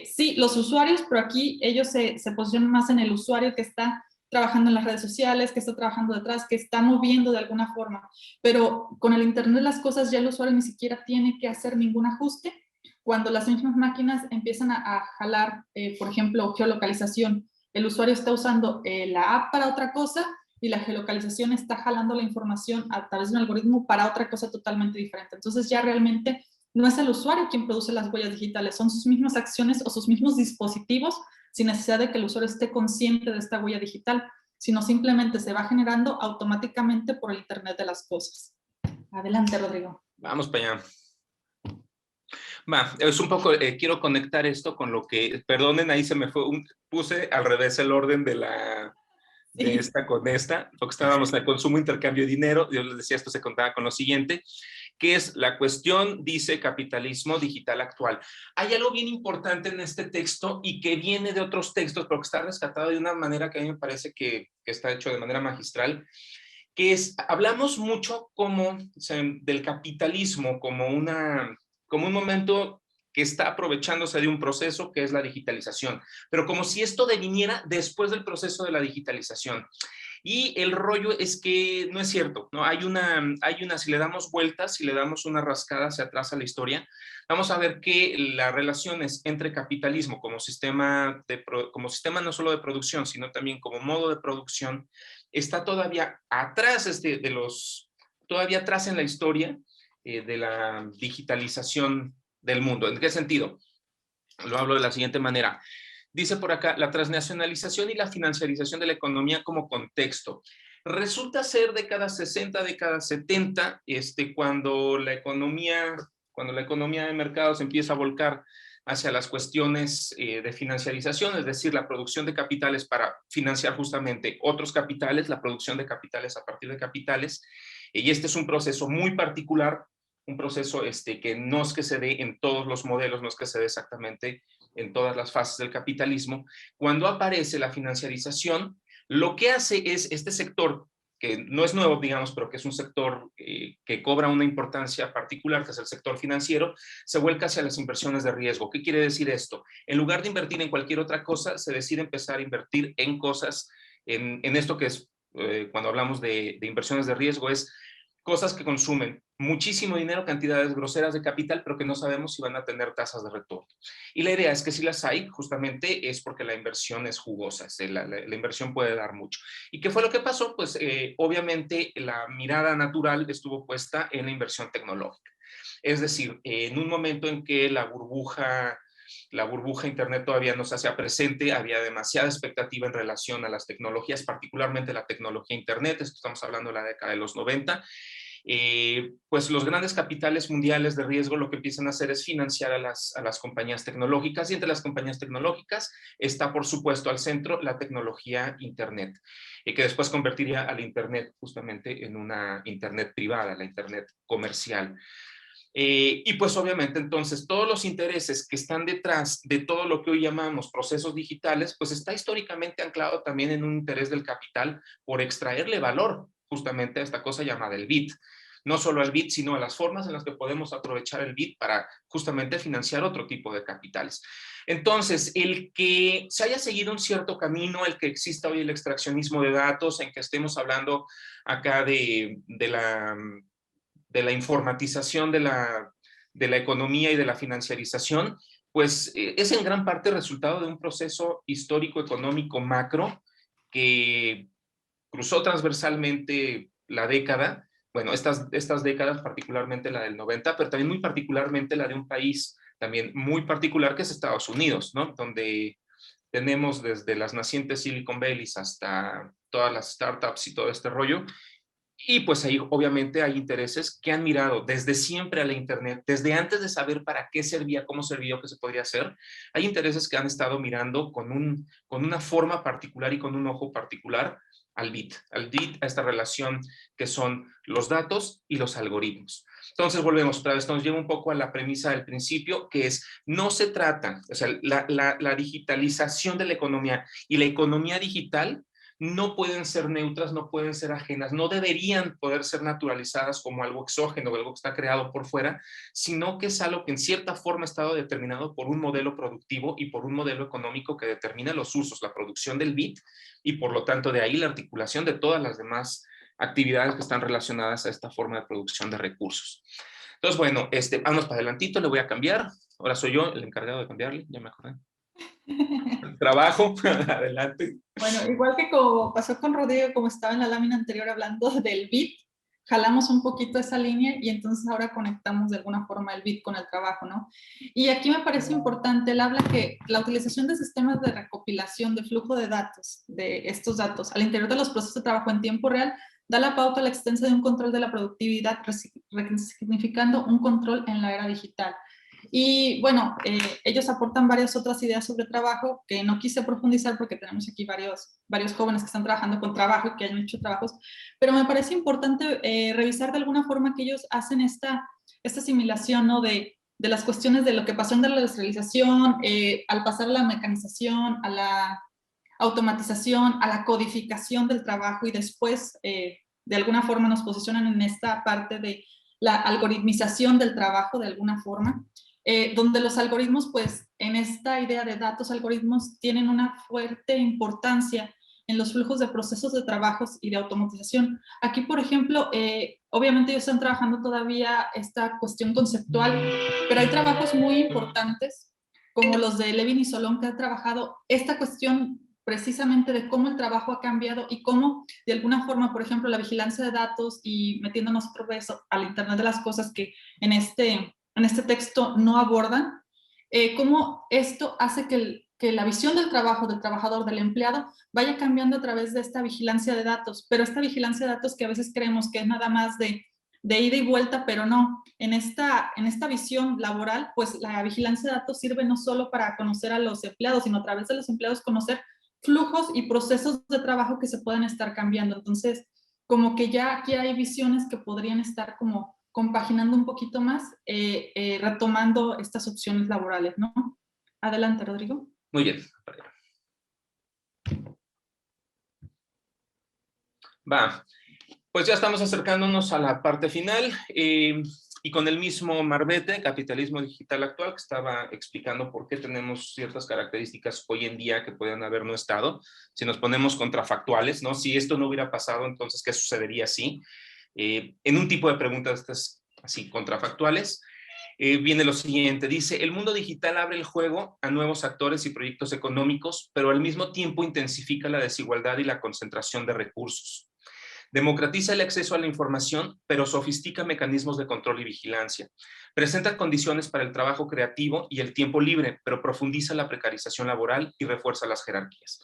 sí, los usuarios, pero aquí ellos se posicionan más en el usuario que está trabajando en las redes sociales, que está trabajando detrás, que está moviendo de alguna forma. Pero con el Internet de las Cosas ya el usuario ni siquiera tiene que hacer ningún ajuste cuando las mismas máquinas empiezan a jalar, por ejemplo, geolocalización. El usuario está usando la app para otra cosa y la geolocalización está jalando la información a través de un algoritmo para otra cosa totalmente diferente. Entonces ya realmente no es el usuario quien produce las huellas digitales, son sus mismas acciones o sus mismos dispositivos sin necesidad de que el usuario esté consciente de esta huella digital, sino simplemente se va generando automáticamente por el Internet de las cosas. Adelante, Rodrigo. Vamos para allá. Va, es un poco, quiero conectar esto con lo que, perdonen, ahí se me fue, puse al revés el orden de esta con esta, lo que estábamos en el consumo, intercambio de dinero, yo les decía, esto se contaba con lo siguiente, que es la cuestión, dice capitalismo digital actual. Hay algo bien importante en este texto y que viene de otros textos, pero que está rescatado de una manera que a mí me parece que está hecho de manera magistral, que es, hablamos mucho como, o sea, del capitalismo como un momento que está aprovechándose de un proceso que es la digitalización, pero como si esto deviniera después del proceso de la digitalización. Y el rollo es que no es cierto, ¿no? Si le damos vueltas, si le damos una rascada hacia atrás a la historia, vamos a ver que las relaciones entre capitalismo como sistema no solo de producción, sino también como modo de producción, está todavía atrás todavía atrás en la historia de la digitalización del mundo. ¿En qué sentido? Lo hablo de la siguiente manera. Dice por acá, la transnacionalización y la financiarización de la economía como contexto. Resulta ser décadas 60, décadas 70, cuando la economía de mercados empieza a volcar hacia las cuestiones de financiarización, es decir, la producción de capitales para financiar justamente otros capitales, la producción de capitales a partir de capitales, y este es un proceso muy particular, un proceso que no es que se dé en todos los modelos, no es que se dé exactamente en todas las fases del capitalismo. Cuando aparece la financiarización, lo que hace es este sector, que no es nuevo, digamos, pero que es un sector que cobra una importancia particular, que es el sector financiero, se vuelca hacia las inversiones de riesgo. ¿Qué quiere decir esto? En lugar de invertir en cualquier otra cosa, se decide empezar a invertir en cosas, en esto que es, cuando hablamos de inversiones de riesgo, es cosas que consumen muchísimo dinero, cantidades groseras de capital, pero que no sabemos si van a tener tasas de retorno. Y la idea es que si las hay, justamente es porque la inversión es jugosa, la inversión puede dar mucho. ¿Y qué fue lo que pasó? Pues obviamente la mirada natural estuvo puesta en la inversión tecnológica. Es decir, en un momento en que la burbuja Internet todavía no se hacía presente, había demasiada expectativa en relación a las tecnologías, particularmente la tecnología Internet, esto estamos hablando de la década de los 90, pues los grandes capitales mundiales de riesgo lo que empiezan a hacer es financiar a las compañías tecnológicas, y entre las compañías tecnológicas está, por supuesto, al centro la tecnología Internet, que después convertiría al Internet justamente en una Internet privada, la Internet comercial. Y pues obviamente entonces todos los intereses que están detrás de todo lo que hoy llamamos procesos digitales, pues está históricamente anclado también en un interés del capital por extraerle valor justamente a esta cosa llamada el bit. No solo al bit, sino a las formas en las que podemos aprovechar el bit para justamente financiar otro tipo de capitales. Entonces, el que se haya seguido un cierto camino, el que exista hoy el extraccionismo de datos, en que estemos hablando acá de la informatización de la economía y de la financiarización, pues es en gran parte resultado de un proceso histórico económico macro que cruzó transversalmente la década, bueno, estas décadas, particularmente la del 90, pero también muy particularmente la de un país también muy particular que es Estados Unidos, ¿no? Donde tenemos desde las nacientes Silicon Valley hasta todas las startups y todo este rollo. Y pues ahí obviamente hay intereses que han mirado desde siempre a la Internet, desde antes de saber para qué servía, cómo servía, qué se podría hacer. Hay intereses que han estado mirando con una forma particular y con un ojo particular al bit, a esta relación que son los datos y los algoritmos. Entonces volvemos, otra vez nos lleva un poco a la premisa del principio, que es, no se trata, o sea, la digitalización de la economía y la economía digital no pueden ser neutras, no pueden ser ajenas, no deberían poder ser naturalizadas como algo exógeno, algo que está creado por fuera, sino que es algo que en cierta forma ha estado determinado por un modelo productivo y por un modelo económico que determina los usos, la producción del bit, y por lo tanto de ahí la articulación de todas las demás actividades que están relacionadas a esta forma de producción de recursos. Entonces, bueno, vamos para adelantito, le voy a cambiar. Ahora soy yo el encargado de cambiarle, ya me acordé. Trabajo, adelante. Bueno, igual que como pasó con Rodrigo, como estaba en la lámina anterior hablando del bit, jalamos un poquito esa línea y entonces ahora conectamos de alguna forma el bit con el trabajo, ¿no? Y aquí me parece importante, él habla que la utilización de sistemas de recopilación de flujo de datos, de estos datos, al interior de los procesos de trabajo en tiempo real, da la pauta a la existencia de un control de la productividad, significando un control en la era digital. Y bueno, ellos aportan varias otras ideas sobre trabajo que no quise profundizar porque tenemos aquí varios jóvenes que están trabajando con trabajo y que han hecho trabajos, pero me parece importante revisar de alguna forma que ellos hacen esta asimilación, ¿no? De las cuestiones de lo que pasó en la industrialización, al pasar a la mecanización, a la automatización, a la codificación del trabajo y después de alguna forma nos posicionan en esta parte de la algoritmización del trabajo de alguna forma, donde los algoritmos, pues en esta idea de datos, algoritmos tienen una fuerte importancia en los flujos de procesos de trabajos y de automatización. Aquí, por ejemplo, obviamente ellos están trabajando todavía esta cuestión conceptual, pero hay trabajos muy importantes, como los de Levin y Solón, que han trabajado esta cuestión precisamente de cómo el trabajo ha cambiado y cómo, de alguna forma, por ejemplo, la vigilancia de datos y metiéndonos otra vez al Internet de las cosas que en este texto no abordan, cómo esto hace que la visión del trabajo, del trabajador, del empleado, vaya cambiando a través de esta vigilancia de datos, pero esta vigilancia de datos que a veces creemos que es nada más de ida y vuelta, pero no. En esta visión laboral, pues la vigilancia de datos sirve no solo para conocer a los empleados, sino a través de los empleados conocer flujos y procesos de trabajo que se pueden estar cambiando. Entonces, como que ya aquí hay visiones que podrían estar como compaginando un poquito más, retomando estas opciones laborales, ¿no? Adelante, Rodrigo. Muy bien. Va, pues ya estamos acercándonos a la parte final y con el mismo Marbete, Capitalismo Digital Actual, que estaba explicando por qué tenemos ciertas características hoy en día que pueden haber no estado. Si nos ponemos contrafactuales, ¿no? Si esto no hubiera pasado, entonces, ¿qué sucedería así? En un tipo de preguntas estas así contrafactuales, viene lo siguiente, dice, el mundo digital abre el juego a nuevos actores y proyectos económicos, pero al mismo tiempo intensifica la desigualdad y la concentración de recursos. Democratiza el acceso a la información, pero sofistica mecanismos de control y vigilancia. Presenta condiciones para el trabajo creativo y el tiempo libre, pero profundiza la precarización laboral y refuerza las jerarquías.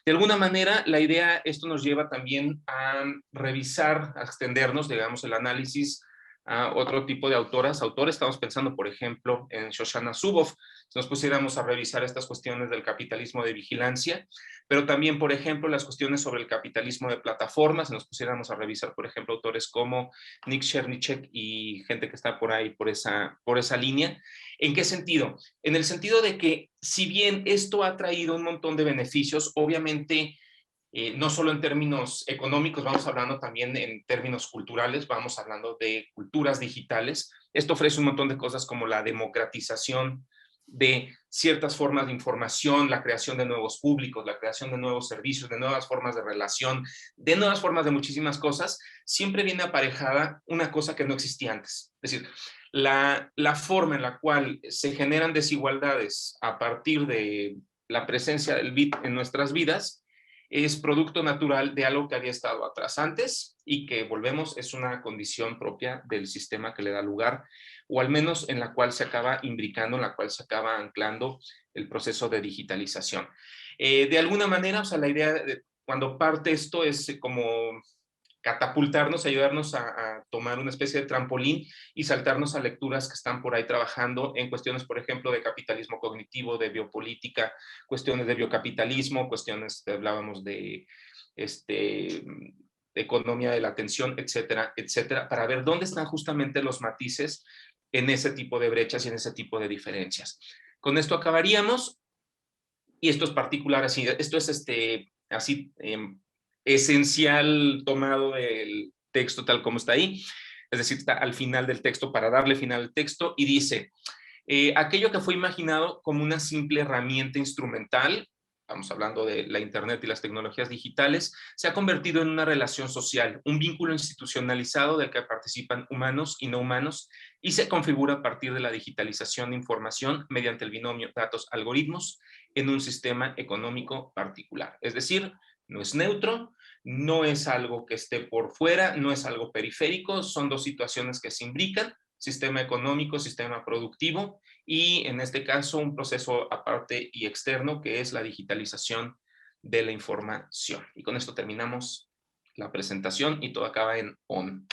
De alguna manera, la idea, esto nos lleva también a revisar, a extendernos, digamos, el análisis a otro tipo de autores. Estamos pensando, por ejemplo, en Shoshana Zuboff, si nos pusiéramos a revisar estas cuestiones del capitalismo de vigilancia, pero también, por ejemplo, las cuestiones sobre el capitalismo de plataformas, si nos pusiéramos a revisar, por ejemplo, autores como Nick Chernyshek y gente que está por ahí, por esa línea. ¿En qué sentido? En el sentido de que, si bien esto ha traído un montón de beneficios, obviamente, no solo en términos económicos, vamos hablando también en términos culturales, vamos hablando de culturas digitales. Esto ofrece un montón de cosas como la democratización de ciertas formas de información, la creación de nuevos públicos, la creación de nuevos servicios, de nuevas formas de relación, de nuevas formas de muchísimas cosas. Siempre viene aparejada una cosa que no existía antes. Es decir, la forma en la cual se generan desigualdades a partir de la presencia del bit en nuestras vidas es producto natural de algo que había estado atrás antes y que, volvemos, es una condición propia del sistema que le da lugar, o al menos en la cual se acaba imbricando, en la cual se acaba anclando el proceso de digitalización. De alguna manera, o sea, la idea de cuando parte esto es como catapultarnos, ayudarnos a tomar una especie de trampolín y saltarnos a lecturas que están por ahí trabajando en cuestiones, por ejemplo, de capitalismo cognitivo, de biopolítica, cuestiones de biocapitalismo, cuestiones, hablábamos de economía de la atención, etcétera, etcétera, para ver dónde están justamente los matices en ese tipo de brechas y en ese tipo de diferencias. Con esto acabaríamos, y esto es particular, así, esto es así esencial tomado del texto tal como está ahí, es decir, está al final del texto para darle final al texto y dice, aquello que fue imaginado como una simple herramienta instrumental, estamos hablando de la Internet y las tecnologías digitales, se ha convertido en una relación social, un vínculo institucionalizado del que participan humanos y no humanos y se configura a partir de la digitalización de información mediante el binomio datos-algoritmos en un sistema económico particular. Es decir, no es neutro, no es algo que esté por fuera, no es algo periférico, son dos situaciones que se imbrican, sistema económico, sistema productivo, y en este caso un proceso aparte y externo que es la digitalización de la información. Y con esto terminamos la presentación y todo acaba en on.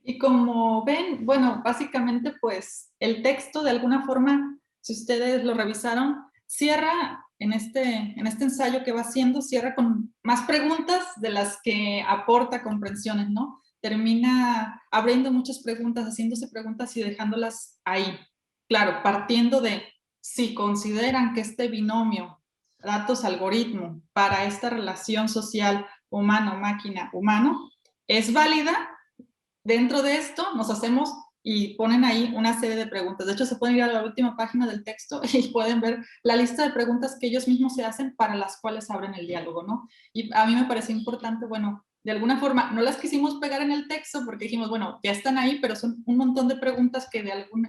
Y como ven, bueno, básicamente pues el texto de alguna forma, si ustedes lo revisaron, cierra en este ensayo que va haciendo, cierra con más preguntas de las que aporta comprensiones, ¿no? Termina abriendo muchas preguntas, haciéndose preguntas y dejándolas ahí. Claro, partiendo de si consideran que este binomio datos-algoritmo para esta relación social humano-máquina-humano es válida. Dentro de esto nos hacemos y ponen ahí una serie de preguntas. De hecho, se pueden ir a la última página del texto y pueden ver la lista de preguntas que ellos mismos se hacen para las cuales abren el diálogo, ¿no? Y a mí me parece importante, bueno, de alguna forma, no las quisimos pegar en el texto porque dijimos, bueno, ya están ahí, pero son un montón de preguntas que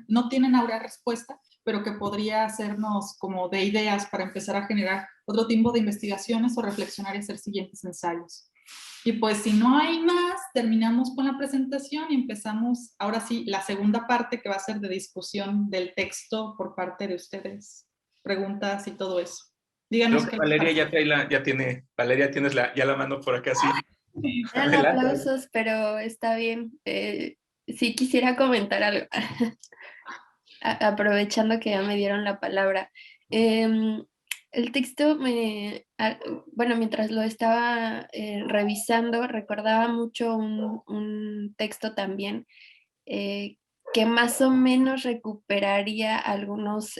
no tienen ahora respuesta, pero que podría hacernos como de ideas para empezar a generar otro tipo de investigaciones o reflexionar y hacer siguientes ensayos. Y pues si no hay más, terminamos con la presentación y empezamos ahora sí la segunda parte que va a ser de discusión del texto por parte de ustedes. Preguntas y todo eso. Díganos Creo que qué les Valeria parece. ya trae Valeria tienes ya la mano por acá, sí. Eran Adelante. aplausos, pero está bien. Sí quisiera comentar algo, aprovechando que ya me dieron la palabra. Em, el texto bueno, mientras lo estaba revisando, recordaba mucho un texto también eh, que más o menos recuperaría algunos,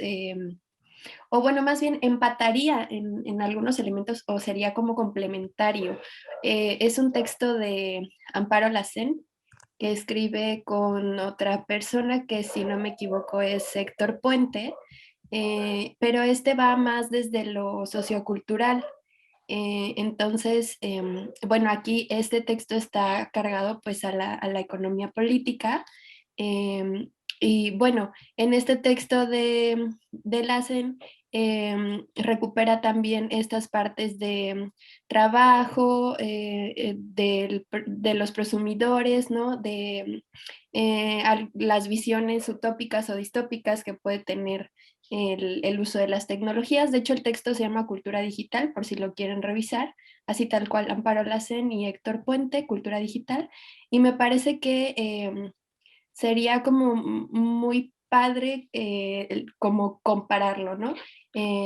o bueno, más bien empataría en algunos elementos o sería como complementario. Es un texto de Amparo Lacén, que escribe con otra persona que, si no me equivoco, es Héctor Puente, pero este va más desde lo sociocultural. Entonces, bueno, aquí este texto está cargado pues a la economía política. Y bueno, en este texto de Lassen recupera también estas partes de trabajo, de los presumidores, ¿no? De las visiones utópicas o distópicas que puede tener el uso de las tecnologías. De hecho, el texto se llama Cultura Digital, por si lo quieren revisar, así tal cual Amparo Lacén y Héctor Puente, Cultura Digital. Y me parece que sería como muy padre como compararlo, ¿no?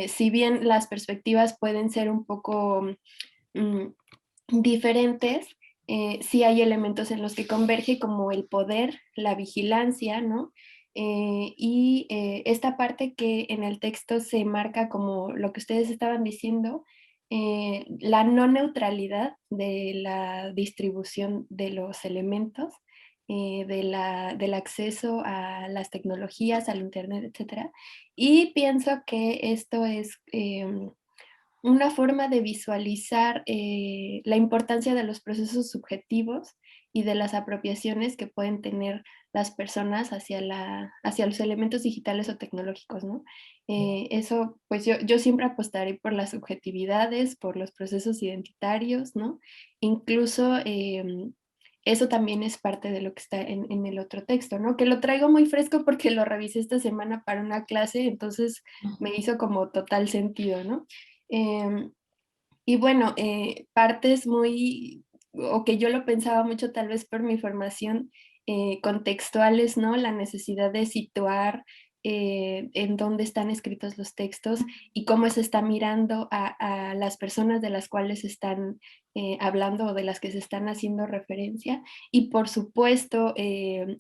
Si bien las perspectivas pueden ser un poco mm, diferentes, sí hay elementos en los que converge como el poder, la vigilancia, ¿no? Y esta parte que en el texto se marca como lo que ustedes estaban diciendo, la no neutralidad de la distribución de los elementos, del acceso a las tecnologías, al Internet, etcétera. Y pienso que esto es una forma de visualizar la importancia de los procesos subjetivos y de las apropiaciones que pueden tener las personas hacia los elementos digitales o tecnológicos, ¿no? Eso, pues yo siempre apostaré por las subjetividades, por los procesos identitarios, ¿no? Incluso eso también es parte de lo que está en el otro texto, ¿no? Que lo traigo muy fresco porque lo revisé esta semana para una clase, entonces me hizo como total sentido, ¿no? Em, y bueno, partes muy, o que yo lo pensaba mucho tal vez por mi formación contextuales, ¿no? La necesidad de situar en dónde están escritos los textos y cómo se está mirando a las personas de las cuales están hablando o de las que se están haciendo referencia. Y por supuesto,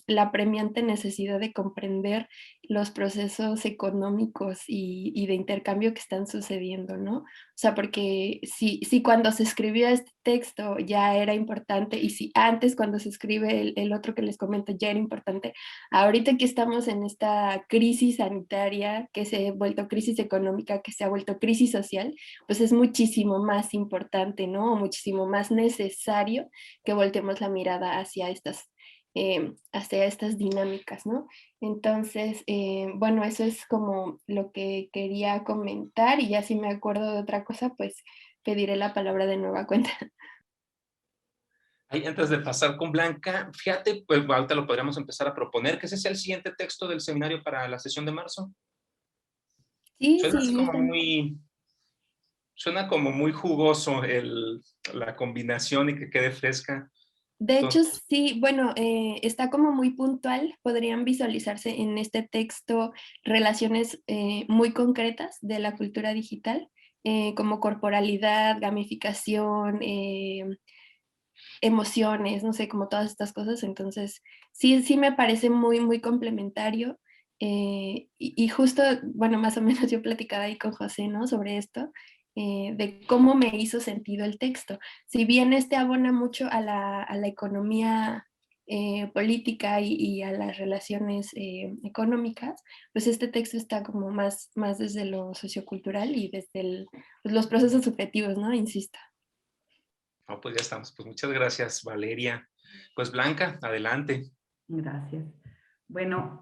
la apremiante necesidad de comprender los procesos económicos y de intercambio que están sucediendo, ¿no? O sea, porque si cuando se escribió este texto ya era importante y si antes cuando se escribe el otro que les comento ya era importante, ahorita que estamos en esta crisis sanitaria que se ha vuelto crisis económica, que se ha vuelto crisis social, pues es muchísimo más importante, ¿no? Muchísimo más necesario que volteemos la mirada hacia estas dinámicas, ¿no? Entonces, bueno, eso es como lo que quería comentar y ya si me acuerdo de otra cosa, pues pediré la palabra de nueva cuenta. Ahí, antes de pasar con Blanca, fíjate, pues ahorita lo podríamos empezar a proponer, que ese sea el siguiente texto del seminario para la sesión de marzo. Sí, Suena así sí, como muy, suena como muy jugoso la combinación y que quede fresca. de hecho, Entonces, sí, bueno, está como muy puntual. Podrían visualizarse en este texto relaciones muy concretas de la cultura digital, como corporalidad, gamificación, emociones, no sé, como todas estas cosas. Entonces, sí, sí me parece muy, muy complementario. Y justo, bueno, más o menos yo platicaba ahí con José, ¿no? Sobre esto, de cómo me hizo sentido el texto. Si bien este abona mucho a la economía política y a las relaciones económicas, pues este texto está como más, más desde lo sociocultural y desde pues los procesos subjetivos, ¿no? Insisto. no, pues ya estamos. Pues muchas gracias, Valeria. Pues Blanca, adelante. Gracias. Bueno,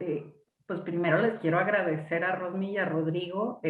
pues primero les quiero agradecer a Rosmy y a Rodrigo.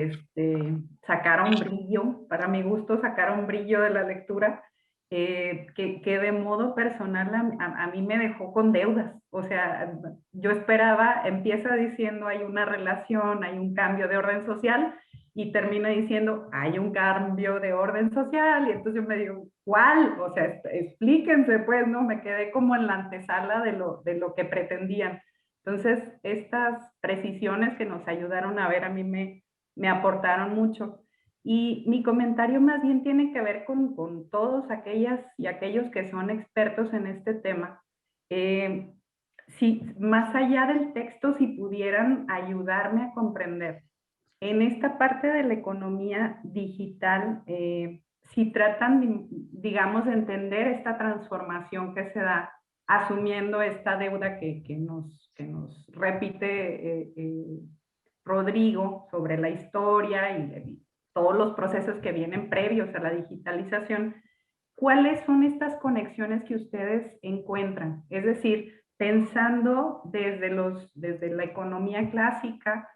Sacaron brillo, para mi gusto, sacaron brillo de la lectura, que de modo personal a mí me dejó con deudas. O sea, yo esperaba, empieza diciendo hay una relación, hay un cambio de orden social, y termina diciendo hay un cambio de orden social, y entonces yo me digo, ¿cuál? O sea, explíquense, pues, ¿no? Me quedé como en la antesala de lo que pretendían. Entonces, estas precisiones que nos ayudaron a ver, a mí me aportaron mucho. Y mi comentario más bien tiene que ver con todos aquellas y aquellos que son expertos en este tema. Si más allá del texto, si pudieran ayudarme a comprender en esta parte de la economía digital, si tratan, digamos, de entender esta transformación que se da, asumiendo esta deuda que nos repite Rodrigo sobre la historia y todos los procesos que vienen previos a la digitalización, ¿cuáles son estas conexiones que ustedes encuentran? Es decir, pensando desde la economía clásica,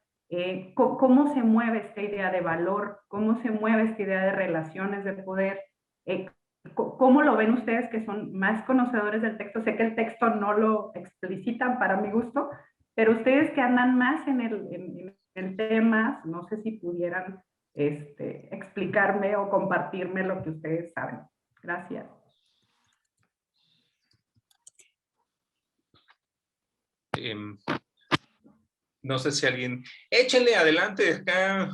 ¿cómo se mueve esta idea de valor? ¿Cómo se mueve esta idea de relaciones de poder? ¿Cómo lo ven ustedes que son más conocedores del texto? Sé que el texto no lo explicitan para mi gusto, pero ustedes que andan más en el tema, no sé si pudieran explicarme o compartirme lo que ustedes saben. Gracias. No sé si alguien... Échenle adelante acá.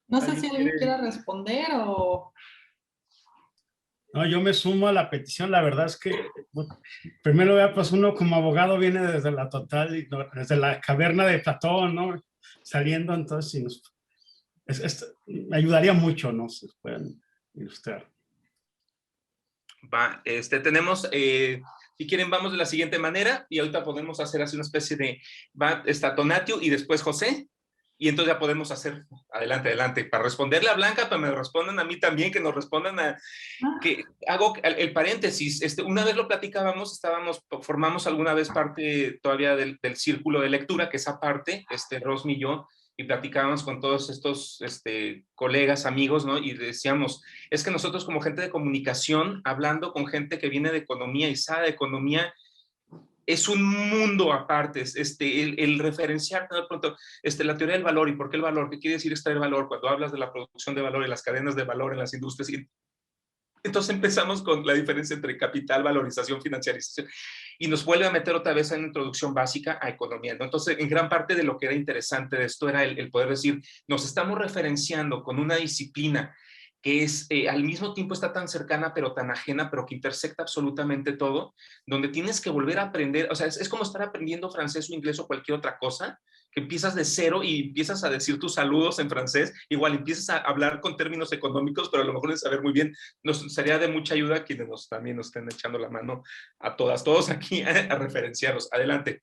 No sé ¿Alguien si alguien quiere? quiera responder o... No, yo me sumo a la petición. La verdad es que, bueno, primero, pues uno como abogado viene desde la total, desde la caverna de Platón, ¿no? Saliendo, entonces, si nos, me ayudaría mucho, ¿no? Si pueden ilustrar. Va, tenemos, si quieren, vamos de la siguiente manera y ahorita podemos hacer así una especie de, está Tonatiuh y después José, y entonces ya podemos hacer, adelante, para responderle a Blanca, para que me respondan a mí también, que nos respondan a, que hago el paréntesis, una vez lo platicábamos, formamos alguna vez parte todavía del círculo de lectura, que esa parte, Rosmy y yo, y platicábamos con todos estos colegas, amigos, ¿no? Y decíamos, es que nosotros como gente de comunicación, hablando con gente que viene de economía y sabe de economía, es un mundo aparte, el referenciar de pronto la teoría del valor y por qué el valor, qué quiere decir extraer valor cuando hablas de la producción de valor y las cadenas de valor en las industrias. Y entonces empezamos con la diferencia entre capital, valorización, financiarización, y nos vuelve a meter otra vez en la introducción básica a economía, ¿no? Entonces, en gran parte de lo que era interesante de esto era el poder decir, nos estamos referenciando con una disciplina que es, al mismo tiempo está tan cercana, pero tan ajena, pero que intersecta absolutamente todo, donde tienes que volver a aprender, o sea, es como estar aprendiendo francés o inglés o cualquier otra cosa, que empiezas de cero y empiezas a decir tus saludos en francés, igual empiezas a hablar con términos económicos, pero a lo mejor es saber muy bien, nos sería de mucha ayuda quienes también nos estén echando la mano a todos aquí a referenciarlos. Adelante,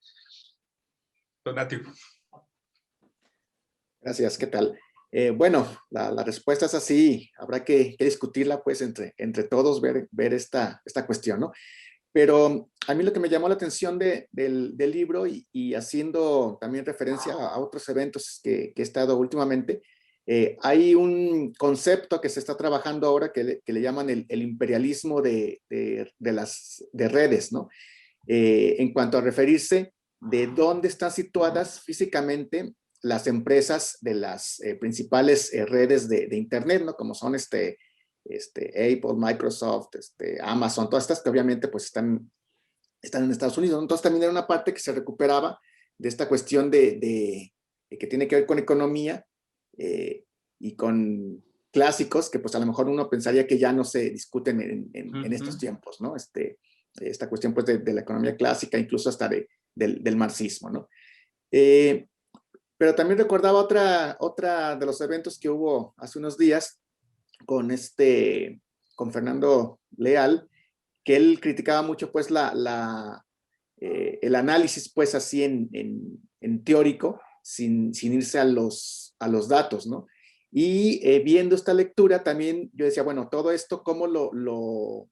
Tonatiuh. Gracias, ¿qué tal? Bueno, la respuesta es así, habrá que discutirla pues entre todos, ver esta cuestión, ¿no? Pero a mí lo que me llamó la atención del libro y haciendo también referencia a otros eventos que he estado últimamente, Hay un concepto que se está trabajando ahora que le llaman el imperialismo de redes, ¿no? En cuanto a referirse de dónde están situadas físicamente las empresas de las principales redes de Internet, ¿no? Como son Apple, Microsoft, Amazon, todas estas que obviamente pues están en Estados Unidos. Entonces también era una parte que se recuperaba de esta cuestión de que tiene que ver con economía y con clásicos que pues a lo mejor uno pensaría que ya no se discuten en estos tiempos, ¿no? Esta cuestión pues de la economía clásica, incluso hasta del marxismo, ¿no? Pero también recordaba otra de los eventos que hubo hace unos días con Fernando Leal, que él criticaba mucho pues el análisis pues así en teórico, sin irse a los datos, ¿no? Y viendo esta lectura también yo decía, bueno, todo esto, ¿cómo lo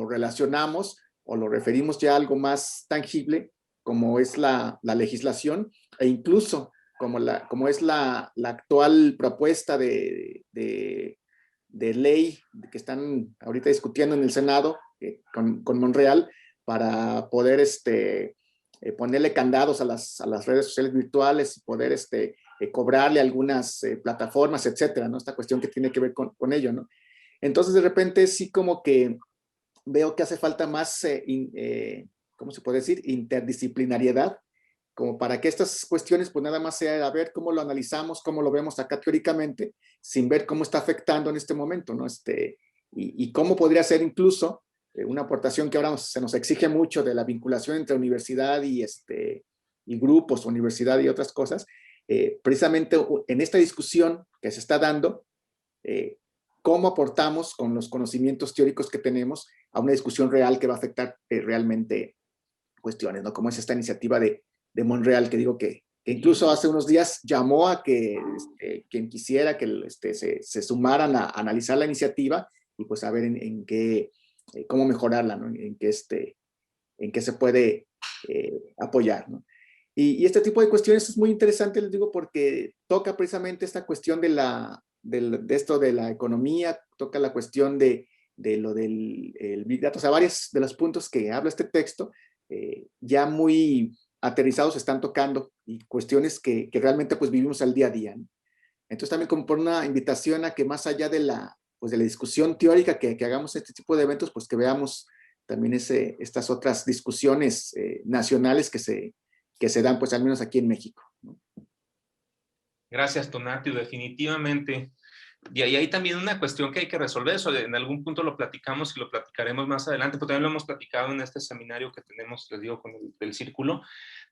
relacionamos o lo referimos ya a algo más tangible, como es la legislación, e incluso como es la actual propuesta de ley que están ahorita discutiendo en el Senado con Monreal para poder ponerle candados a las redes sociales virtuales y poder cobrarle algunas plataformas, etcétera, ¿no? Esta cuestión que tiene que ver con ello, ¿no? Entonces, de repente, sí como que veo que hace falta más, ¿cómo se puede decir? Interdisciplinariedad, como para que estas cuestiones, pues nada más sea a ver cómo lo analizamos, cómo lo vemos acá teóricamente, sin ver cómo está afectando en este momento, ¿no? Y cómo podría ser incluso una aportación que ahora se nos exige mucho de la vinculación entre universidad y grupos, universidad y otras cosas, precisamente en esta discusión que se está dando, cómo aportamos con los conocimientos teóricos que tenemos a una discusión real que va a afectar realmente cuestiones, ¿no? Como es esta iniciativa de Monreal, que digo que incluso hace unos días llamó a que quien quisiera que se sumaran a analizar la iniciativa y pues a ver en qué, cómo mejorarla, ¿no? En qué se puede apoyar, ¿no? Y este tipo de cuestiones es muy interesante, les digo, porque toca precisamente esta cuestión de esto de la economía, toca la cuestión de lo del Big Data, o sea, varios de los puntos que habla este texto, ya muy aterrizados se están tocando y cuestiones que realmente pues vivimos al día a día, ¿no? Entonces también como por una invitación a que más allá de la discusión teórica que hagamos este tipo de eventos, pues que veamos también estas otras discusiones nacionales que se dan pues al menos aquí en México, ¿no? Gracias, Tonatiuh, definitivamente. Y ahí hay también una cuestión que hay que resolver, eso en algún punto lo platicamos y lo platicaremos más adelante, pero también lo hemos platicado en este seminario que tenemos, les digo, con el círculo,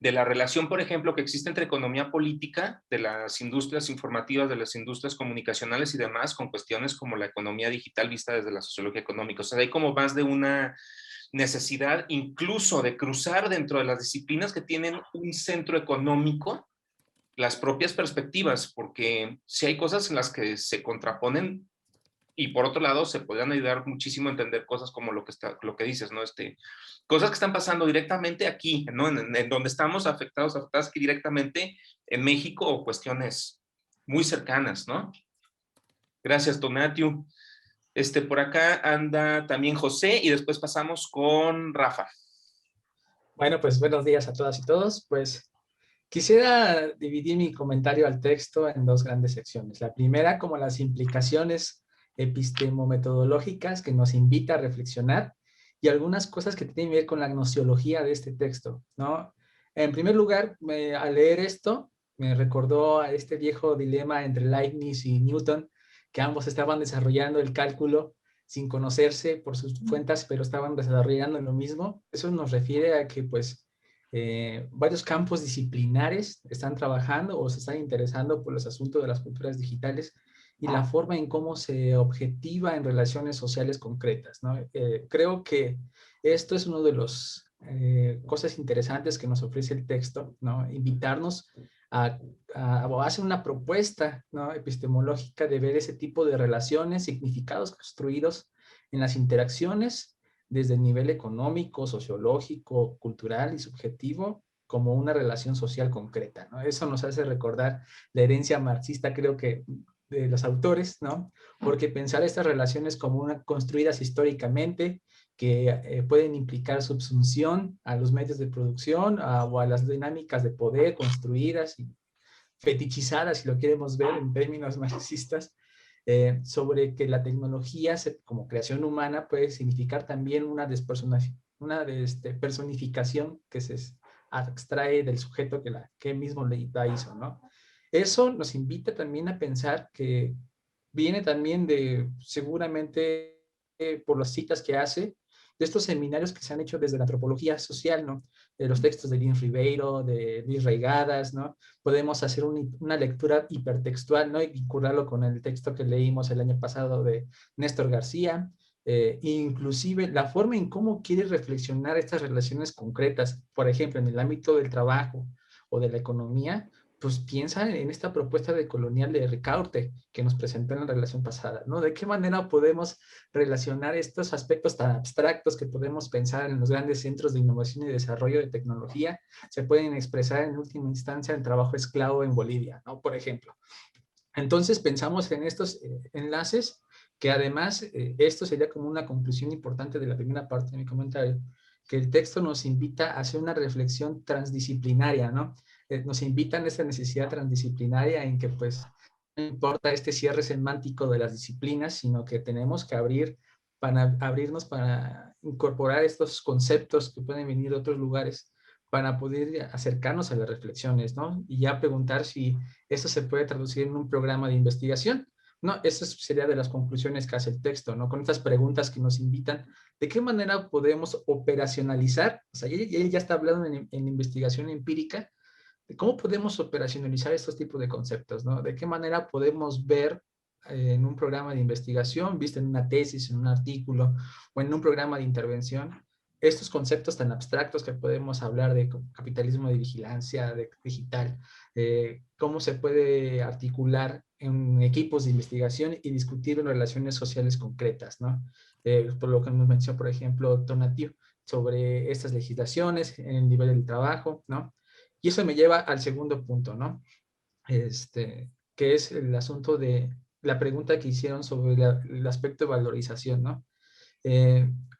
de la relación, por ejemplo, que existe entre economía política, de las industrias informativas, de las industrias comunicacionales y demás, con cuestiones como la economía digital vista desde la sociología económica. O sea, hay como más de una necesidad incluso de cruzar dentro de las disciplinas que tienen un centro económico las propias perspectivas, porque si hay cosas en las que se contraponen y por otro lado se podrían ayudar muchísimo a entender cosas como lo que dices, ¿no? Cosas que están pasando directamente aquí, ¿no? En donde estamos afectadas que directamente en México o cuestiones muy cercanas, ¿no? Gracias, Tonatiuh. Por acá anda también José y después pasamos con Rafa. Bueno, pues buenos días a todas y todos. Pues quisiera dividir mi comentario al texto en dos grandes secciones. La primera, como las implicaciones epistemometodológicas que nos invita a reflexionar y algunas cosas que tienen que ver con la gnosiología de este texto, ¿no? En primer lugar, al leer esto, me recordó a este viejo dilema entre Leibniz y Newton, que ambos estaban desarrollando el cálculo sin conocerse por sus cuentas, pero estaban desarrollando lo mismo. Eso nos refiere a que, pues, varios campos disciplinares están trabajando o se están interesando por los asuntos de las culturas digitales y la forma en cómo se objetiva en relaciones sociales concretas, ¿no? Creo que esto es uno de los cosas interesantes que nos ofrece el texto, ¿no? Invitarnos a hacer una propuesta, ¿no? Epistemológica de ver ese tipo de relaciones, significados construidos en las interacciones desde el nivel económico, sociológico, cultural y subjetivo como una relación social concreta, ¿no? Eso nos hace recordar la herencia marxista, creo que, de los autores, ¿no? Porque pensar estas relaciones como construidas históricamente, que pueden implicar subsunción a los medios de producción o a las dinámicas de poder construidas y fetichizadas, si lo queremos ver en términos marxistas, sobre que la tecnología como creación humana puede significar también una personificación que se extrae del sujeto que mismo la hizo, ¿no? Eso nos invita también a pensar que viene también seguramente por las citas que hace, de estos seminarios que se han hecho desde la antropología social, ¿no? De los textos de Lins Ribeiro, de Luis Reigadas, ¿no? Podemos hacer una lectura hipertextual, ¿no? Y vincularlo con el texto que leímos el año pasado de Néstor García, inclusive la forma en cómo quiere reflexionar estas relaciones concretas, por ejemplo, en el ámbito del trabajo o de la economía, pues piensa en esta propuesta de colonial de Ricaurte que nos presentó en la relación pasada, ¿no? ¿De qué manera podemos relacionar estos aspectos tan abstractos que podemos pensar en los grandes centros de innovación y desarrollo de tecnología? Se pueden expresar en última instancia en trabajo esclavo en Bolivia, ¿no? Por ejemplo. Entonces pensamos en estos enlaces que además, esto sería como una conclusión importante de la primera parte de mi comentario, que el texto nos invita a hacer una reflexión transdisciplinaria, ¿no? Nos invitan a esta necesidad transdisciplinaria en que pues no importa este cierre semántico de las disciplinas, sino que tenemos que abrirnos para incorporar estos conceptos que pueden venir de otros lugares para poder acercarnos a las reflexiones, ¿no? Y ya preguntar si esto se puede traducir en un programa de investigación. No, eso sería de las conclusiones que hace el texto, ¿no? Con estas preguntas que nos invitan, ¿de qué manera podemos operacionalizar? O sea, él ya está hablando en investigación empírica, de cómo podemos operacionalizar estos tipos de conceptos, ¿no? De qué manera podemos ver en un programa de investigación, visto en una tesis, en un artículo o en un programa de intervención, estos conceptos tan abstractos que podemos hablar de capitalismo de vigilancia, de digital, cómo se puede articular en equipos de investigación y discutir en relaciones sociales concretas, ¿no? Por lo que nos mencionó, por ejemplo, Tonatiuh, sobre estas legislaciones en el nivel del trabajo, ¿no? Y eso me lleva al segundo punto, ¿no? Que es el asunto de la pregunta que hicieron sobre el aspecto de valorización, ¿no?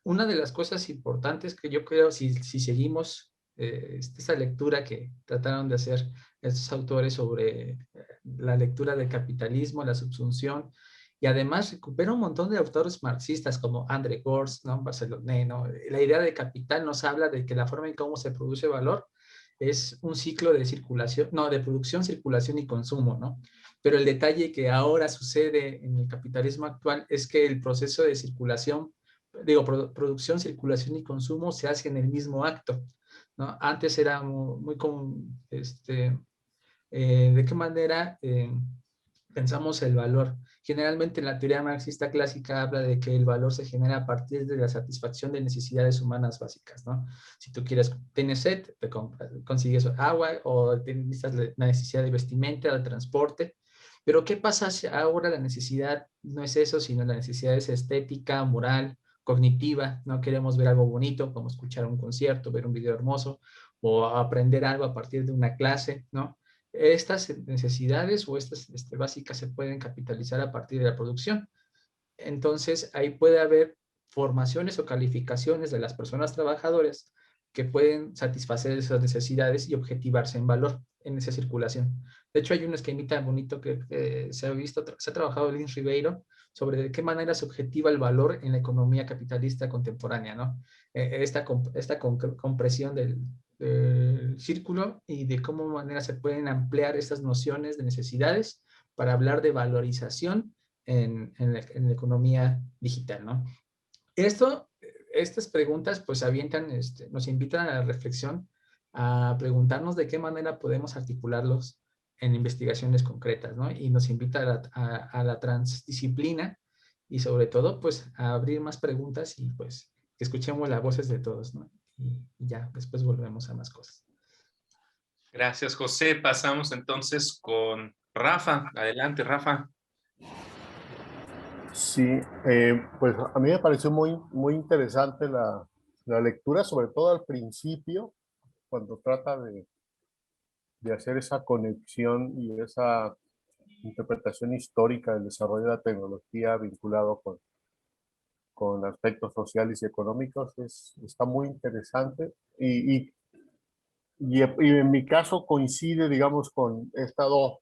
Una de las cosas importantes que yo creo, si seguimos esta lectura que trataron de hacer estos autores sobre la lectura del capitalismo, la subsunción, y además recupera un montón de autores marxistas como André Gorz, ¿no? Barceloné, ¿no? La idea de capital nos habla de que la forma en cómo se produce valor es un ciclo de circulación, no, de producción, circulación y consumo, ¿no? Pero el detalle que ahora sucede en el capitalismo actual es que el proceso de circulación, producción, circulación y consumo se hace en el mismo acto, ¿no? Antes era muy común, ¿de qué manera pensamos el valor? Generalmente en la teoría marxista clásica habla de que el valor se genera a partir de la satisfacción de necesidades humanas básicas, ¿no? Si tú tienes sed, consigues agua o tienes la necesidad de vestimenta, de transporte. Pero ¿qué pasa si ahora la necesidad no es eso, sino la necesidad es estética, moral, cognitiva? No queremos ver algo bonito, como escuchar un concierto, ver un video hermoso o aprender algo a partir de una clase, ¿no? Estas necesidades o estas básicas se pueden capitalizar a partir de la producción. Entonces, ahí puede haber formaciones o calificaciones de las personas trabajadoras que pueden satisfacer esas necesidades y objetivarse en valor en esa circulación. De hecho, hay un esquemita bonito que se ha trabajado Lins Ribeiro sobre de qué manera se objetiva el valor en la economía capitalista contemporánea, ¿no? Esta compresión del círculo y de cómo manera se pueden ampliar estas nociones de necesidades para hablar de valorización en la economía digital, ¿no? Estas preguntas pues nos invitan a la reflexión, a preguntarnos de qué manera podemos articularlos en investigaciones concretas, ¿no? Y nos invita a la transdisciplina y sobre todo pues a abrir más preguntas y pues que escuchemos las voces de todos, ¿no? Y ya, después volvemos a más cosas. Gracias, José. Pasamos entonces con Rafa. Adelante, Rafa. Sí, pues a mí me pareció muy interesante la lectura, sobre todo al principio, cuando trata de hacer esa conexión y esa interpretación histórica del desarrollo de la tecnología vinculado con aspectos sociales y económicos, está muy interesante. Y en mi caso coincide, digamos, he estado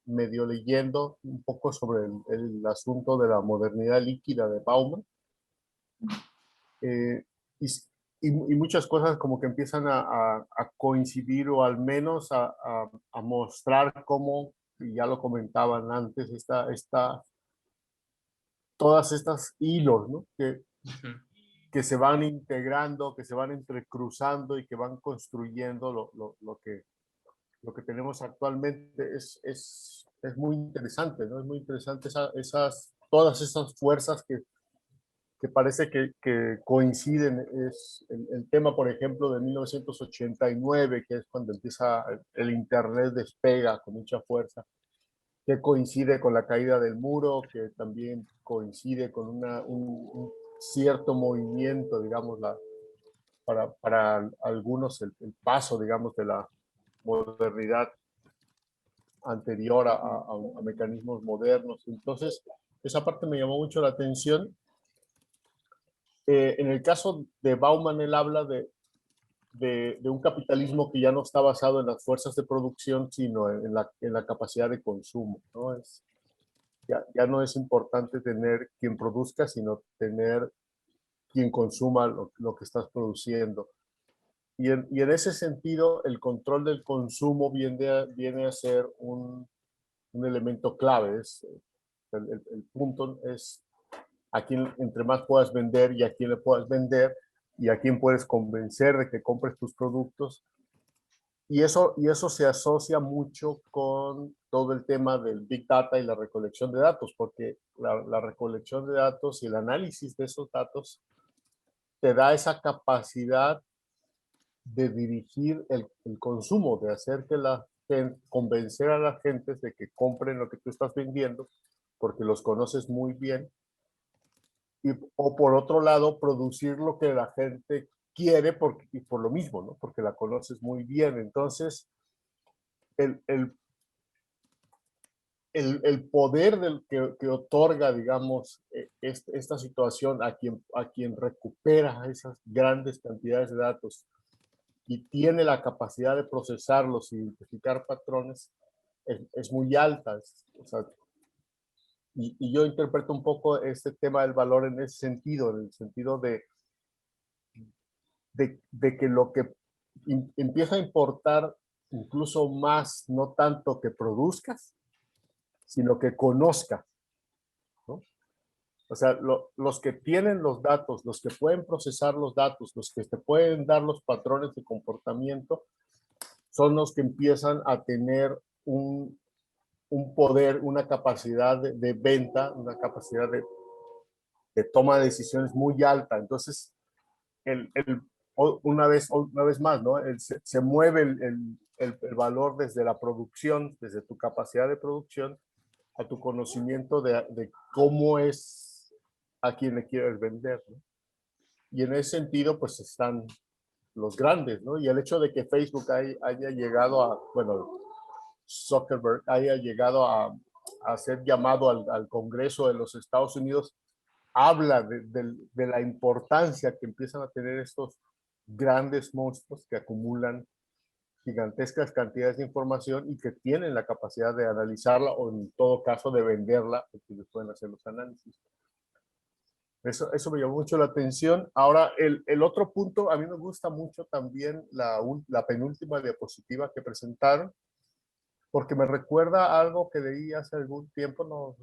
medio leyendo un poco sobre el asunto de la modernidad líquida de Bauman. eh, y, y muchas cosas como que empiezan a coincidir o al menos a mostrar cómo, y ya lo comentaban antes, todas estas hilos, ¿no? Que se van integrando, que se van entrecruzando y que van construyendo lo que tenemos actualmente. Es muy interesante, ¿no? Es muy interesante todas esas fuerzas que parece que coinciden. Es el tema, por ejemplo, de 1989, que es cuando empieza el Internet despega con mucha fuerza, que coincide con la caída del muro, que también coincide con un cierto movimiento, digamos, para algunos el paso, digamos, de la modernidad anterior a mecanismos modernos. Entonces, esa parte me llamó mucho la atención. En el caso de Bauman, él habla de un capitalismo que ya no está basado en las fuerzas de producción, sino en la capacidad de consumo, ¿no? Ya no es importante tener quien produzca, sino tener quien consuma lo que estás produciendo. Y en ese sentido, el control del consumo viene a ser un elemento clave. El punto es a quién, entre más puedas vender y a quién le puedas vender y a quién puedes convencer de que compres tus productos. Y eso se asocia mucho con todo el tema del Big Data y la recolección de datos, porque la recolección de datos y el análisis de esos datos te da esa capacidad de dirigir el consumo, de hacer que convencer a la gente de que compren lo que tú estás vendiendo, porque los conoces muy bien, o por otro lado, producir lo que la gente quiere y por lo mismo, ¿no? Porque la conoces muy bien. Entonces, el poder que otorga, digamos, esta situación a quien recupera esas grandes cantidades de datos y tiene la capacidad de procesarlos y identificar patrones, es muy alta. O sea, y yo interpreto un poco este tema del valor en ese sentido, en el sentido de que lo que empieza a importar incluso más, no tanto que produzcas, sino que conozcas, ¿no? O sea, los que tienen los datos, los que pueden procesar los datos, los que te pueden dar los patrones de comportamiento, son los que empiezan a tener un poder, una capacidad de venta, una capacidad de toma de decisiones muy alta. Entonces, una vez más, ¿no? Se mueve el valor desde la producción, desde tu capacidad de producción, a tu conocimiento de cómo es a quien le quieres vender, ¿no? Y en ese sentido, pues están los grandes, ¿no? Y el hecho de que Facebook haya llegado bueno, Zuckerberg haya llegado a ser llamado al Congreso de los Estados Unidos, habla de la importancia que empiezan a tener estos grandes monstruos que acumulan gigantescas cantidades de información y que tienen la capacidad de analizarla o en todo caso de venderla, porque les pueden hacer los análisis. Eso me llamó mucho la atención. Ahora, el otro punto, a mí me gusta mucho también la penúltima diapositiva que presentaron, porque me recuerda algo que leí hace algún tiempo, no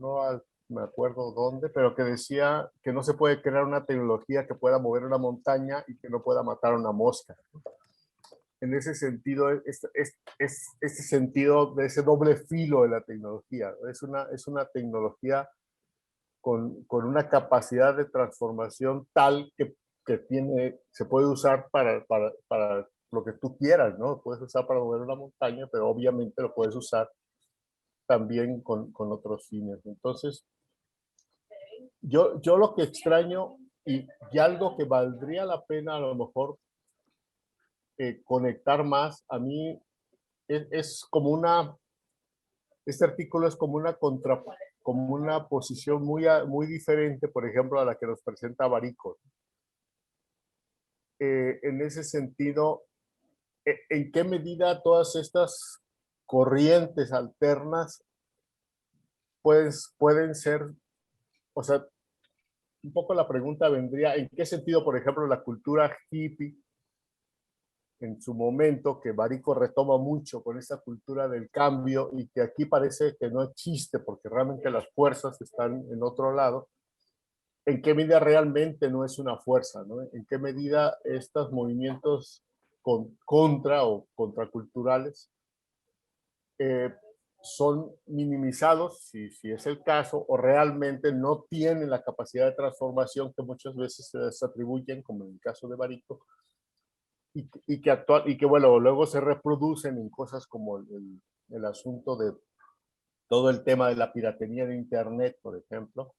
me acuerdo dónde, pero que decía que no se puede crear una tecnología que pueda mover una montaña y que no pueda matar una mosca. En ese sentido, este sentido de ese doble filo de la tecnología. Es una tecnología con una capacidad de transformación tal que se puede usar para lo que tú quieras, ¿no? Lo puedes usar para mover una montaña, pero obviamente lo puedes usar también con otros fines. Entonces, yo lo que extraño y algo que valdría la pena a lo mejor conectar más. A mí es como este artículo es como como una posición muy diferente, por ejemplo, a la que nos presenta Barico. En ese sentido, ¿en qué medida todas estas corrientes alternas pueden ser, o sea, un poco la pregunta vendría, ¿en qué sentido, por ejemplo, la cultura hippie en su momento, que Barico retoma mucho con esta cultura del cambio y que aquí parece que no existe porque realmente las fuerzas están en otro lado, en qué medida realmente no es una fuerza, ¿no? En qué medida estos movimientos contra o contraculturales eh, son minimizados, si es el caso, o realmente no tienen la capacidad de transformación que muchas veces se les atribuyen, como en el caso de Barico, y que bueno, luego se reproducen en cosas como el asunto de todo el tema de la piratería de Internet, por ejemplo,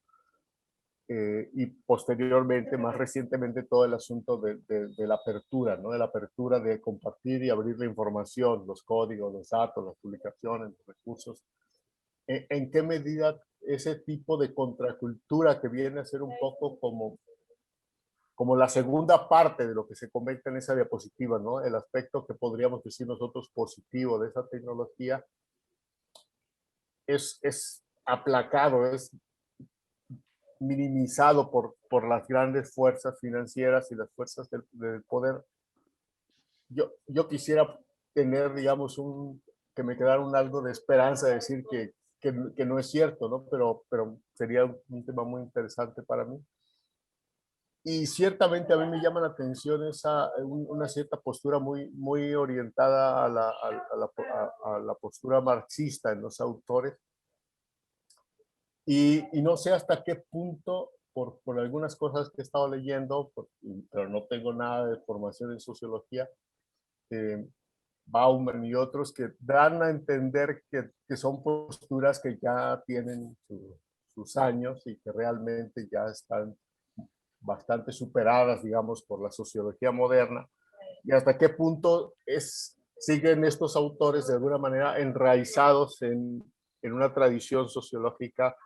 y posteriormente, más recientemente, todo el asunto de la apertura, ¿no? De la apertura de compartir y abrir la información, los códigos, los datos, las publicaciones, los recursos. ¿En qué medida ese tipo de contracultura que viene a ser un poco como la segunda parte de lo que se comenta en esa diapositiva, ¿no? El aspecto que podríamos decir nosotros positivo de esa tecnología es aplacado, es minimizado por las grandes fuerzas financieras y las fuerzas del poder. Yo quisiera tener, digamos, que me quedara un algo de esperanza de decir que no es cierto, ¿no? Pero sería un tema muy interesante para mí. Y ciertamente a mí me llama la atención una cierta postura muy orientada a la postura marxista en los autores. Y no sé hasta qué punto, por algunas cosas que he estado leyendo, pero no tengo nada de formación en sociología, Bauman y otros que dan a entender que son posturas que ya tienen sus años y que realmente ya están bastante superadas, digamos, por la sociología moderna, y hasta qué punto siguen estos autores de alguna manera enraizados en una tradición sociológica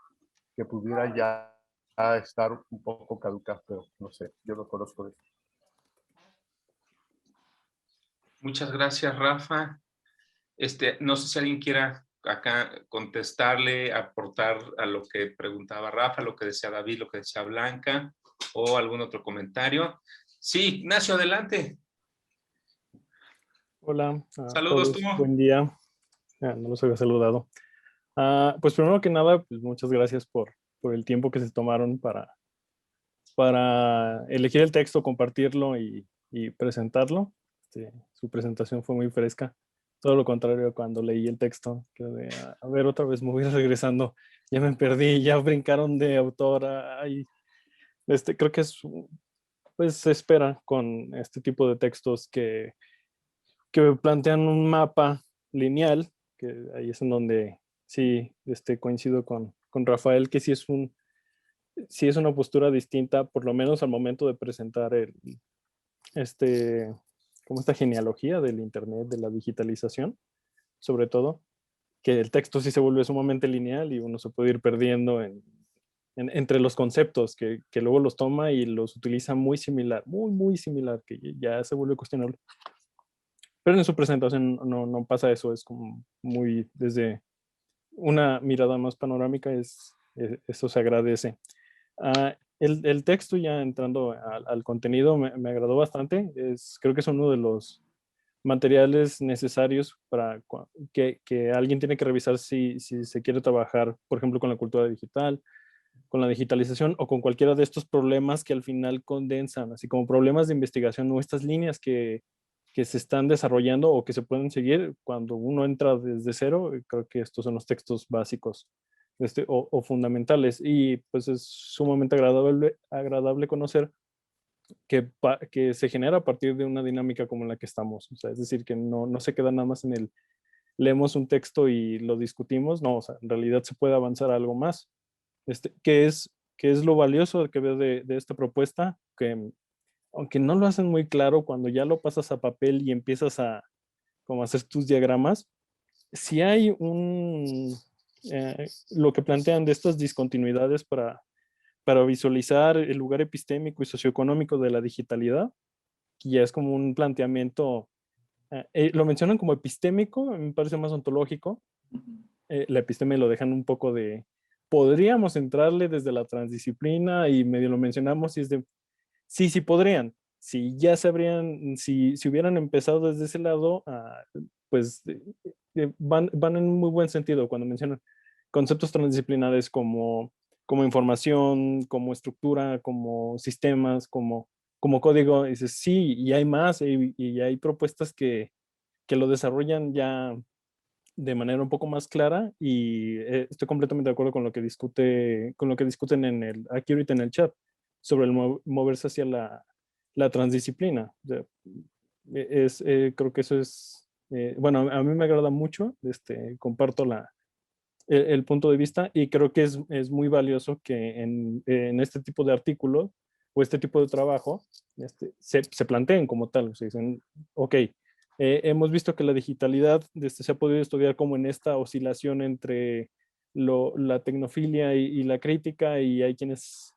que pudiera ya estar un poco caduca, pero no sé, yo no conozco de eso. Muchas gracias, Rafa. No sé si alguien quiera acá contestarle, aportar a lo que preguntaba Rafa, lo que decía David, lo que decía Blanca, o algún otro comentario. Sí, Ignacio, adelante. Hola a Saludos, todos, tú. buen día. No los había saludado. Pues primero que nada, pues muchas gracias por el tiempo que se tomaron para elegir el texto, compartirlo y presentarlo. Su presentación fue muy fresca. Todo lo contrario, cuando leí el texto, quedé, a ver, otra vez me voy regresando. Ya me perdí, ya brincaron de autor. Creo que pues se espera con este tipo de textos que plantean un mapa lineal, que ahí es en donde sí coincido con Rafael, que sí es una postura distinta, por lo menos al momento de presentar como esta genealogía del Internet, de la digitalización, sobre todo, que el texto sí se vuelve sumamente lineal y uno se puede ir perdiendo entre los conceptos que luego los toma y los utiliza muy similar, muy similar, que ya se vuelve cuestionable. Pero en su presentación no pasa eso, es como muy desde una mirada más panorámica, eso se agradece. El texto, ya entrando al contenido, me agradó bastante. Creo que es uno de los materiales necesarios para que alguien tiene que revisar si se quiere trabajar, por ejemplo, con la cultura digital, con la digitalización o con cualquiera de estos problemas que al final condensan, así como problemas de investigación o estas líneas que se están desarrollando o que se pueden seguir cuando uno entra desde cero. Creo que estos son los textos básicos o fundamentales, y pues es sumamente agradable conocer que se genera a partir de una dinámica como la que estamos. O sea, es decir, que no se queda nada más en leemos un texto y lo discutimos. No, o sea, en realidad se puede avanzar a algo más. Que es lo valioso que veo de esta propuesta, que aunque no lo hacen muy claro, cuando ya lo pasas a papel y empiezas a como hacer tus diagramas, si hay lo que plantean de estas discontinuidades para visualizar el lugar epistémico y socioeconómico de la digitalidad, que ya es como un planteamiento, lo mencionan como epistémico, me parece más ontológico. La episteme lo dejan un poco de, podríamos entrarle desde la transdisciplina y medio lo mencionamos y es de, sí, sí podrían. Si ya se habrían, si hubieran empezado desde ese lado, pues van en un muy buen sentido cuando mencionan conceptos transdisciplinares como información, como estructura, como sistemas, como código. Y dices, sí, y hay más, y hay propuestas que lo desarrollan ya de manera un poco más clara, y estoy completamente de acuerdo con lo que discuten aquí ahorita en el chat sobre el moverse hacia la transdisciplina. O sea, creo que eso es, bueno, a mí me agrada mucho, comparto el punto de vista, y creo que es muy valioso que en este tipo de artículo o este tipo de trabajo se planteen como tal. O sea, dicen, ok, hemos visto que la digitalidad se ha podido estudiar como en esta oscilación entre la tecnofilia y la crítica, y hay quienes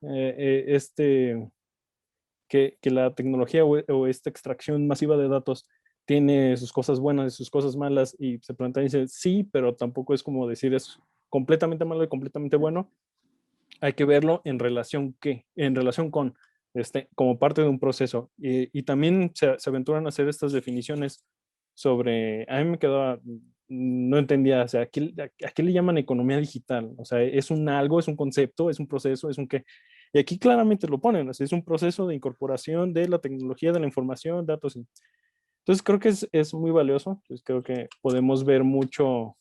que la tecnología o esta extracción masiva de datos tiene sus cosas buenas y sus cosas malas, y se plantea y dice, sí, pero tampoco es como decir es completamente malo y completamente bueno. Hay que verlo en relación con, como parte de un proceso. Y también se aventuran a hacer estas definiciones sobre, a mí me quedaba, no entendía, o sea, ¿a qué le llaman economía digital? O sea, es un algo, es un concepto, es un proceso, es un qué. Y aquí claramente lo ponen, o sea, es un proceso de incorporación de la tecnología, de la información, datos. Entonces creo que es muy valioso. Pues creo que podemos ver mucho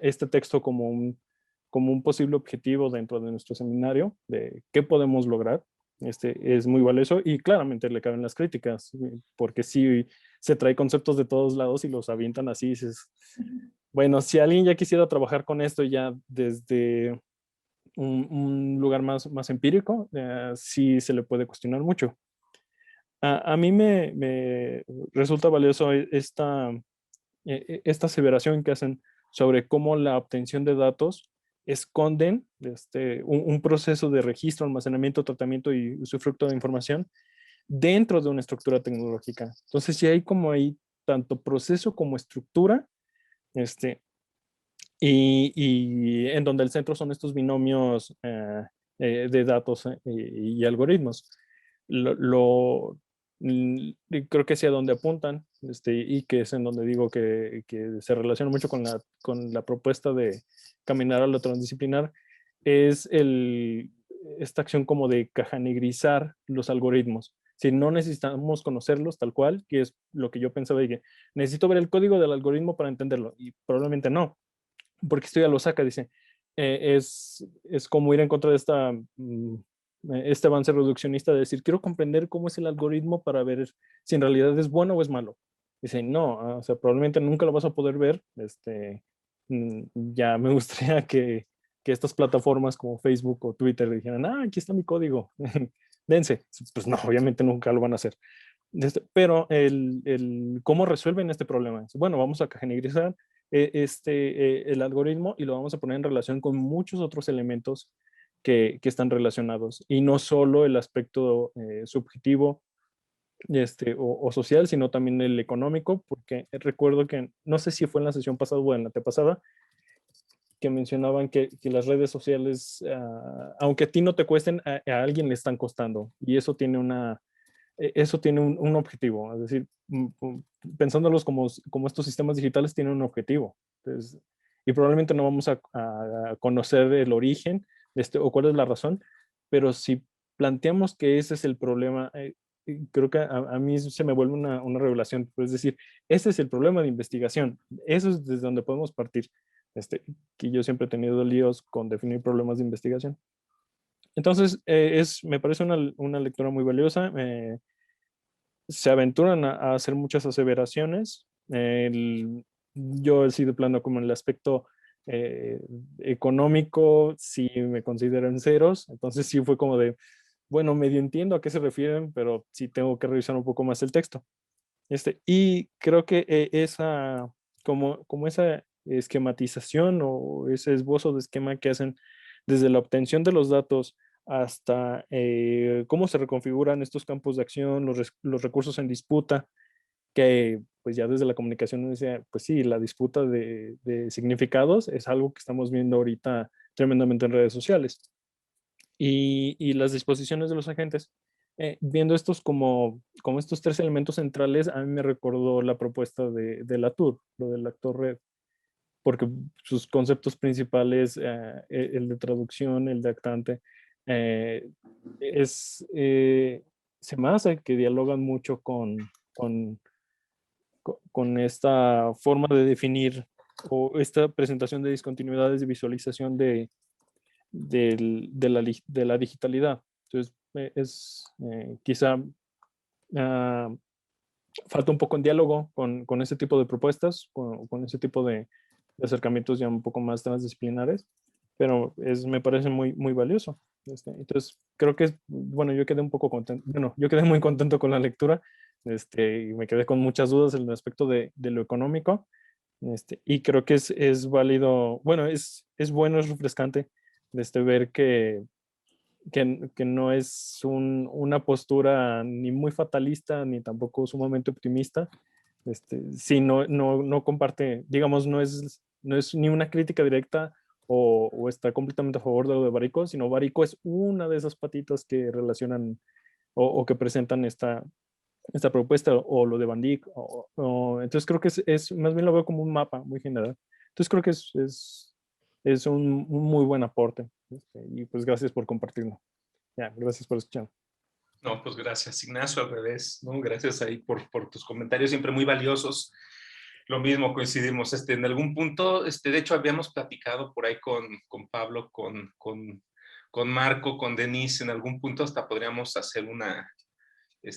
este texto como un posible objetivo dentro de nuestro seminario, de qué podemos lograr. Es muy valioso, y claramente le caben las críticas, porque sí se trae conceptos de todos lados y los avientan así. Y dices, bueno, si alguien ya quisiera trabajar con esto ya desde un lugar más empírico, sí se le puede cuestionar mucho. A mí me resulta valioso esta aseveración que hacen sobre cómo la obtención de datos esconden un proceso de registro, almacenamiento, tratamiento y usufructo de información dentro de una estructura tecnológica. Entonces, sí hay como ahí tanto proceso como estructura, y en donde el centro son estos binomios de datos y algoritmos. Creo que hacia donde apuntan, y que es en donde digo que se relaciona mucho con la propuesta de caminar a lo transdisciplinar, es esta acción como de cajanegrizar los algoritmos. Si no necesitamos conocerlos tal cual, que es lo que yo pensaba, de que necesito ver el código del algoritmo para entenderlo, y probablemente no, porque esto ya lo saca, dice, es como ir en contra de este avance reduccionista de decir, quiero comprender cómo es el algoritmo para ver si en realidad es bueno o es malo. Dice, no, o sea, probablemente nunca lo vas a poder ver. Ya me gustaría que estas plataformas como Facebook o Twitter dijeran, aquí está mi código, dense. Pues no, obviamente nunca lo van a hacer. Pero cómo resuelven este problema. Bueno, vamos a cajenegrizar el algoritmo y lo vamos a poner en relación con muchos otros elementos que están relacionados, y no solo el aspecto subjetivo o social, sino también el económico, porque recuerdo que, no sé si fue en la sesión pasada o en la antepasada, que mencionaban que las redes sociales, aunque a ti no te cuesten, a alguien le están costando, y eso tiene un objetivo, es decir, pensándolos como estos sistemas digitales tienen un objetivo. Entonces, y probablemente no vamos a conocer el origen o cuál es la razón, pero si planteamos que ese es el problema, creo que a mí se me vuelve una revelación. Es decir, ese es el problema de investigación, eso es desde donde podemos partir. Que yo siempre he tenido líos con definir problemas de investigación. Entonces, me parece una lectura muy valiosa. Se aventuran a hacer muchas aseveraciones. Yo he sido plano como en el aspecto económico, sí me considero en ceros. Entonces sí fue como de, bueno, medio entiendo a qué se refieren, pero sí tengo que revisar un poco más el texto. Y creo que como esa esquematización o ese esbozo de esquema que hacen desde la obtención de los datos hasta cómo se reconfiguran estos campos de acción, los recursos en disputa, que pues ya desde la comunicación decía, pues sí, la disputa de significados es algo que estamos viendo ahorita tremendamente en redes sociales. Y las disposiciones de los agentes, viendo estos como estos tres elementos centrales, a mí me recordó la propuesta de Latour, lo del actor red, porque sus conceptos principales, el de traducción, el de actante, se me hace que dialogan mucho con esta forma de definir o esta presentación de discontinuidades de visualización de la digitalidad. Entonces, quizá falta un poco en diálogo con ese tipo de propuestas, con ese tipo de acercamientos ya un poco más transdisciplinares, pero me parece muy, muy valioso. Entonces, creo que bueno, yo quedé un poco contento, bueno, yo quedé muy contento con la lectura, y me quedé con muchas dudas en el aspecto de lo económico, y creo que es válido, bueno, es bueno, es refrescante ver que no es una postura ni muy fatalista ni tampoco sumamente optimista. Sí, no comparte, digamos, no es ni una crítica directa o está completamente a favor de lo de Barico, sino Barico es una de esas patitas que relacionan o que presentan esta propuesta, o lo de Van Dyck, entonces creo que más bien lo veo como un mapa muy general. Entonces creo que es un muy buen aporte, y pues gracias por compartirlo. Ya, gracias por escuchar. No, pues gracias, Ignacio, al revés, ¿no? Gracias ahí por tus comentarios, siempre muy valiosos. Lo mismo, coincidimos, en algún punto, de hecho habíamos platicado por ahí con Pablo, con Marco, con Denise, en algún punto hasta podríamos hacer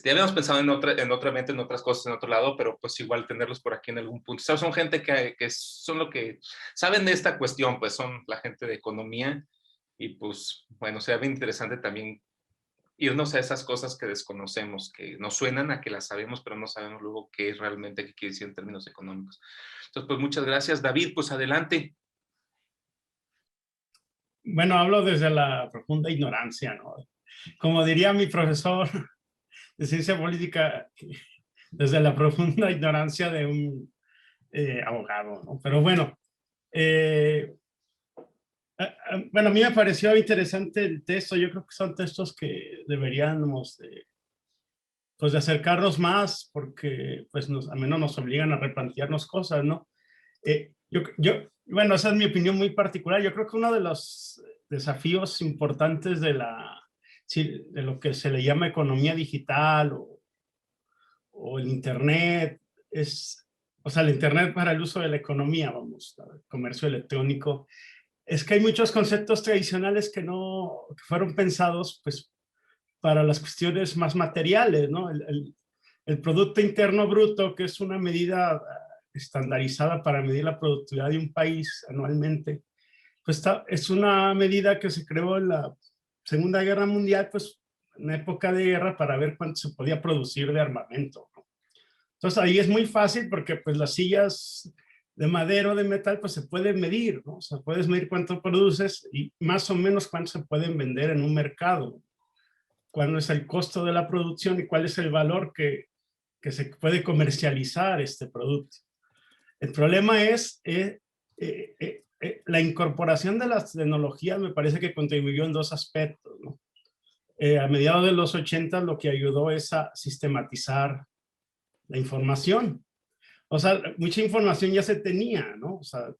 habíamos pensado en otras cosas en otro lado, pero pues igual tenerlos por aquí en algún punto. O sea, son gente que son lo que saben de esta cuestión, pues son la gente de economía, y pues bueno, sería bien interesante también irnos a esas cosas que desconocemos, que nos suenan a que las sabemos, pero no sabemos luego qué es realmente, qué quiere decir en términos económicos. Entonces, pues muchas gracias. David, pues adelante. Bueno, hablo desde la profunda ignorancia, ¿no? Como diría mi profesor de ciencia política, desde la profunda ignorancia de un abogado, ¿no? Pero bueno, bueno, a mí me pareció interesante el texto. Yo creo que son textos que deberíamos pues de acercarnos más, porque pues al menos nos obligan a replantearnos cosas, ¿no? Bueno, esa es mi opinión muy particular. Yo creo que uno de los desafíos importantes de lo que se le llama economía digital o el Internet o sea, el Internet para el uso de la economía, vamos, el comercio electrónico, es que hay muchos conceptos tradicionales que fueron pensados pues para las cuestiones más materiales, ¿no? El Producto Interno Bruto, que es una medida estandarizada para medir la productividad de un país anualmente, pues es una medida que se creó en la Segunda Guerra Mundial, pues en época de guerra, para ver cuánto se podía producir de armamento, ¿no? Entonces ahí es muy fácil porque pues las sillas de madera o de metal pues se pueden medir, ¿no? O sea, puedes medir cuánto produces y más o menos cuánto se pueden vender en un mercado, cuál es el costo de la producción y cuál es el valor que se puede comercializar este producto. El problema es la incorporación de las tecnologías. Me parece que contribuyó en dos aspectos, ¿no? A mediados de los 80 lo que ayudó es a sistematizar la información. O sea, mucha información ya se tenía, ¿no? O sea, el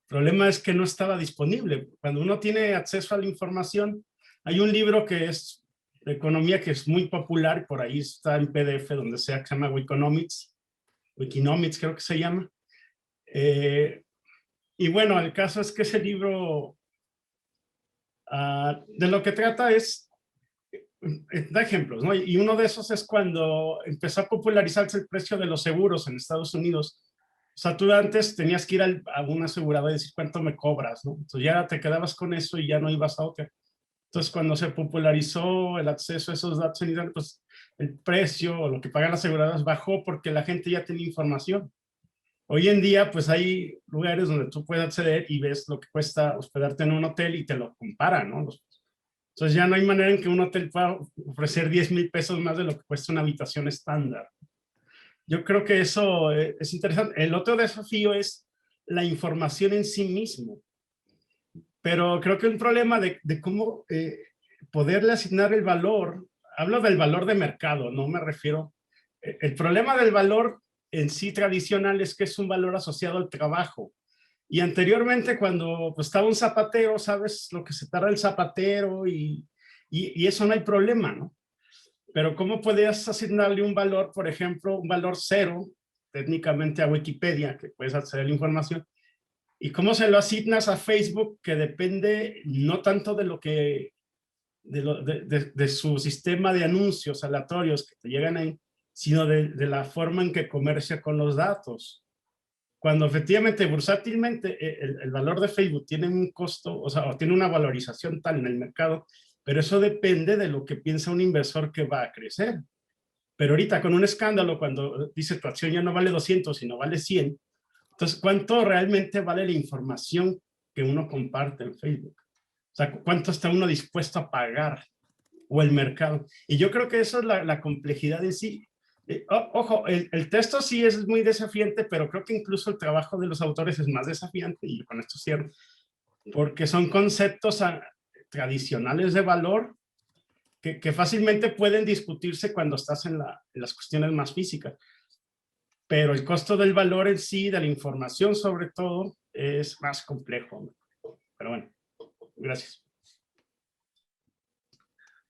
problema es que no estaba disponible. Cuando uno tiene acceso a la información, hay un libro que es de economía que es muy popular, por ahí está en PDF, donde sea, que se llama Wikinomics creo que se llama. Y bueno, el caso es que ese libro de lo que trata da ejemplos, ¿no? Y uno de esos es cuando empezó a popularizarse el precio de los seguros en Estados Unidos. O sea, tú antes tenías que ir a una aseguradora y decir cuánto me cobras, ¿no? Entonces ya te quedabas con eso y ya no ibas a otra. Entonces, cuando se popularizó el acceso a esos datos en Internet, pues el precio o lo que pagan las aseguradoras bajó porque la gente ya tenía información. Hoy en día, pues hay lugares donde tú puedes acceder y ves lo que cuesta hospedarte en un hotel y te lo comparan, ¿no? Entonces ya no hay manera en que un hotel pueda ofrecer 10,000 pesos más de lo que cuesta una habitación estándar. Yo creo que eso es interesante. El otro desafío es la información en sí mismo. Pero creo que un problema de cómo poderle asignar el valor, hablo del valor de mercado, no me refiero. El problema del valor en sí tradicional es que es un valor asociado al trabajo. Y anteriormente cuando pues, estaba un zapatero, sabes lo que se tarda el zapatero y eso no hay problema, ¿no? Pero ¿cómo podías asignarle un valor, por ejemplo, un valor cero, técnicamente a Wikipedia, que puedes acceder a la información, y cómo se lo asignas a Facebook, que depende no tanto de lo que, de su sistema de anuncios aleatorios que te llegan ahí, sino de la forma en que comercia con los datos. Cuando efectivamente, bursátilmente, el valor de Facebook tiene un costo, o sea, o tiene una valorización tal en el mercado, pero eso depende de lo que piensa un inversor que va a crecer. Pero ahorita con un escándalo, cuando dice tu acción ya no vale 200, sino vale 100, entonces, ¿cuánto realmente vale la información que uno comparte en Facebook? O sea, ¿cuánto está uno dispuesto a pagar? O el mercado. Y yo creo que eso es la complejidad en sí. Ojo, el texto sí es muy desafiante, pero creo que incluso el trabajo de los autores es más desafiante, y con esto cierro, porque son conceptos tradicionales de valor que fácilmente pueden discutirse cuando estás en las cuestiones más físicas. Pero el costo del valor en sí, de la información sobre todo, es más complejo. Pero bueno, gracias.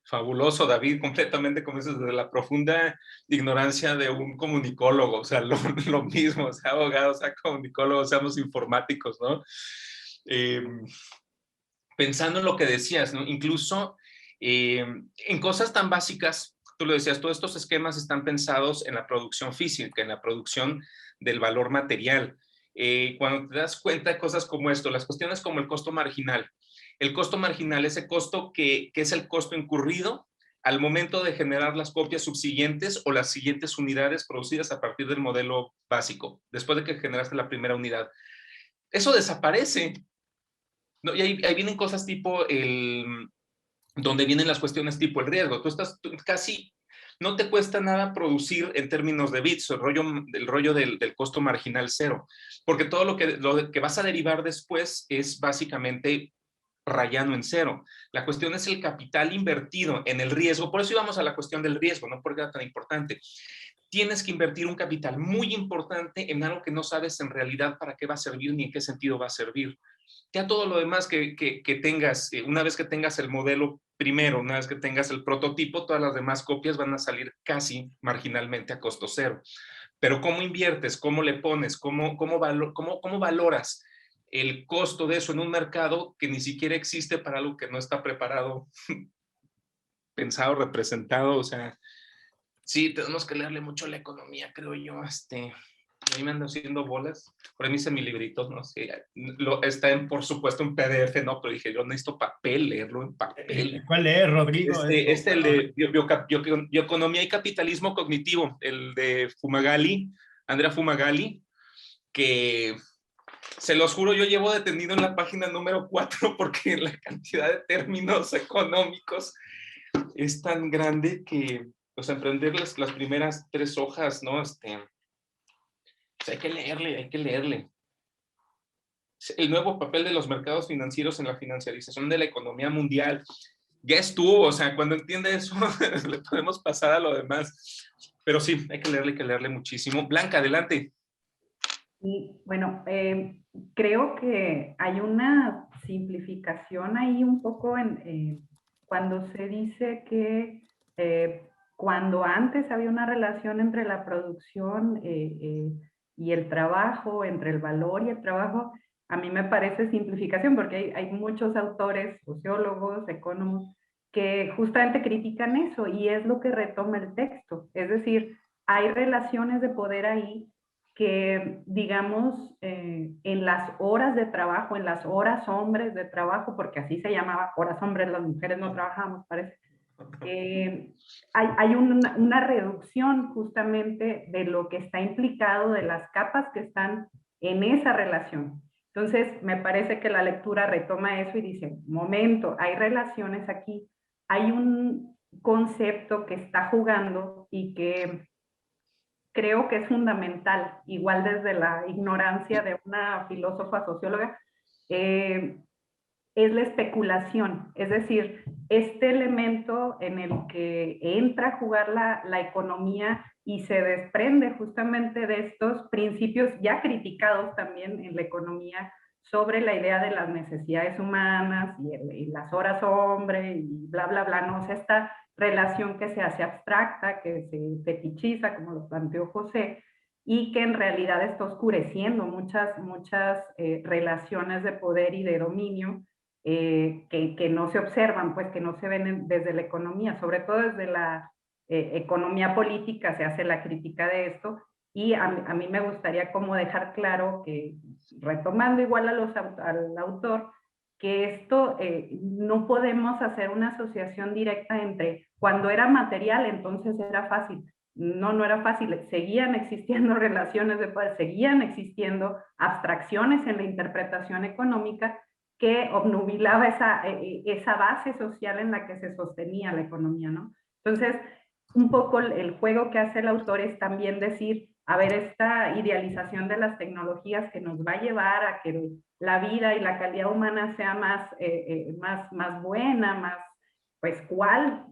Fabuloso, David, completamente como dices, desde la profunda ignorancia de un comunicólogo, o sea, lo mismo, sea abogado, sea comunicólogo, seamos informáticos, ¿no? Pensando en lo que decías, ¿no? Incluso en cosas tan básicas, tú lo decías, todos estos esquemas están pensados en la producción física, en la producción del valor material. Cuando te das cuenta de cosas como esto, las cuestiones como el costo marginal. El costo marginal, ese costo que es el costo incurrido al momento de generar las copias subsiguientes o las siguientes unidades producidas a partir del modelo básico, después de que generaste la primera unidad. Eso desaparece. No, y ahí vienen cosas tipo donde vienen las cuestiones tipo el riesgo. Tú casi no te cuesta nada producir en términos de bits, el rollo del costo marginal cero, porque todo lo que vas a derivar después es básicamente rayano en cero. La cuestión es el capital invertido en el riesgo. Por eso íbamos a la cuestión del riesgo, no porque era tan importante. Tienes que invertir un capital muy importante en algo que no sabes en realidad para qué va a servir ni en qué sentido va a servir. Ya todo lo demás que tengas, una vez que tengas el modelo primero, una vez que tengas el prototipo, todas las demás copias van a salir casi marginalmente a costo cero. Pero ¿cómo inviertes? ¿Cómo le pones? ¿Cómo valoras el costo de eso en un mercado que ni siquiera existe para algo que no está preparado, pensado, representado? O sea, sí, tenemos que leerle mucho a la economía, creo yo. A mí me ando haciendo bolas. Por ahí me hice mi librito, no sé. Está por supuesto, en PDF, ¿no? Pero dije, yo necesito papel, leerlo en papel. ¿Cuál es, Rodrigo? El de Bioeconomía y Capitalismo Cognitivo, el de Fumagalli, Andrea Fumagalli, que se los juro, yo llevo detenido en la página número 4 porque la cantidad de términos económicos es tan grande que, pues, emprender las primeras 3 hojas, ¿no? Pues hay que leerle. El nuevo papel de los mercados financieros en la financiarización de la economía mundial. Ya estuvo, o sea, cuando entiende eso, le podemos pasar a lo demás. Pero sí, hay que leerle muchísimo. Blanca, adelante. Y bueno, creo que hay una simplificación ahí un poco cuando se dice que cuando antes había una relación entre la producción y el trabajo, entre el valor y el trabajo, a mí me parece simplificación porque hay muchos autores, sociólogos, economistas, que justamente critican eso y es lo que retoma el texto. Es decir, hay relaciones de poder ahí que digamos, en las horas de trabajo, en las horas hombres de trabajo, porque así se llamaba, horas hombres, las mujeres no trabajamos, parece, hay una reducción justamente de lo que está implicado, de las capas que están en esa relación. Entonces, me parece que la lectura retoma eso y dice, momento, hay relaciones aquí, hay un concepto que está jugando y que creo que es fundamental, igual desde la ignorancia de una filósofa socióloga, es la especulación, es decir, este elemento en el que entra a jugar la economía y se desprende justamente de estos principios ya criticados también en la economía sobre la idea de las necesidades humanas y las horas hombre y bla, bla, bla, no, o sea, esta relación que se hace abstracta, que se fetichiza, como lo planteó José, y que en realidad está oscureciendo muchas relaciones de poder y de dominio que no se observan, pues que no se ven desde la economía, sobre todo desde la economía política se hace la crítica de esto, y a mí me gustaría como dejar claro que, retomando igual al autor, que esto no podemos hacer una asociación directa entre cuando era material, entonces era fácil. No, no era fácil. Seguían existiendo relaciones de poder, seguían existiendo abstracciones en la interpretación económica que obnubilaba esa base social en la que se sostenía la economía, ¿no? Entonces, un poco el juego que hace el autor es también decir, a ver, esta idealización de las tecnologías que nos va a llevar a que la vida y la calidad humana sea más buena, más, pues, ¿cuál?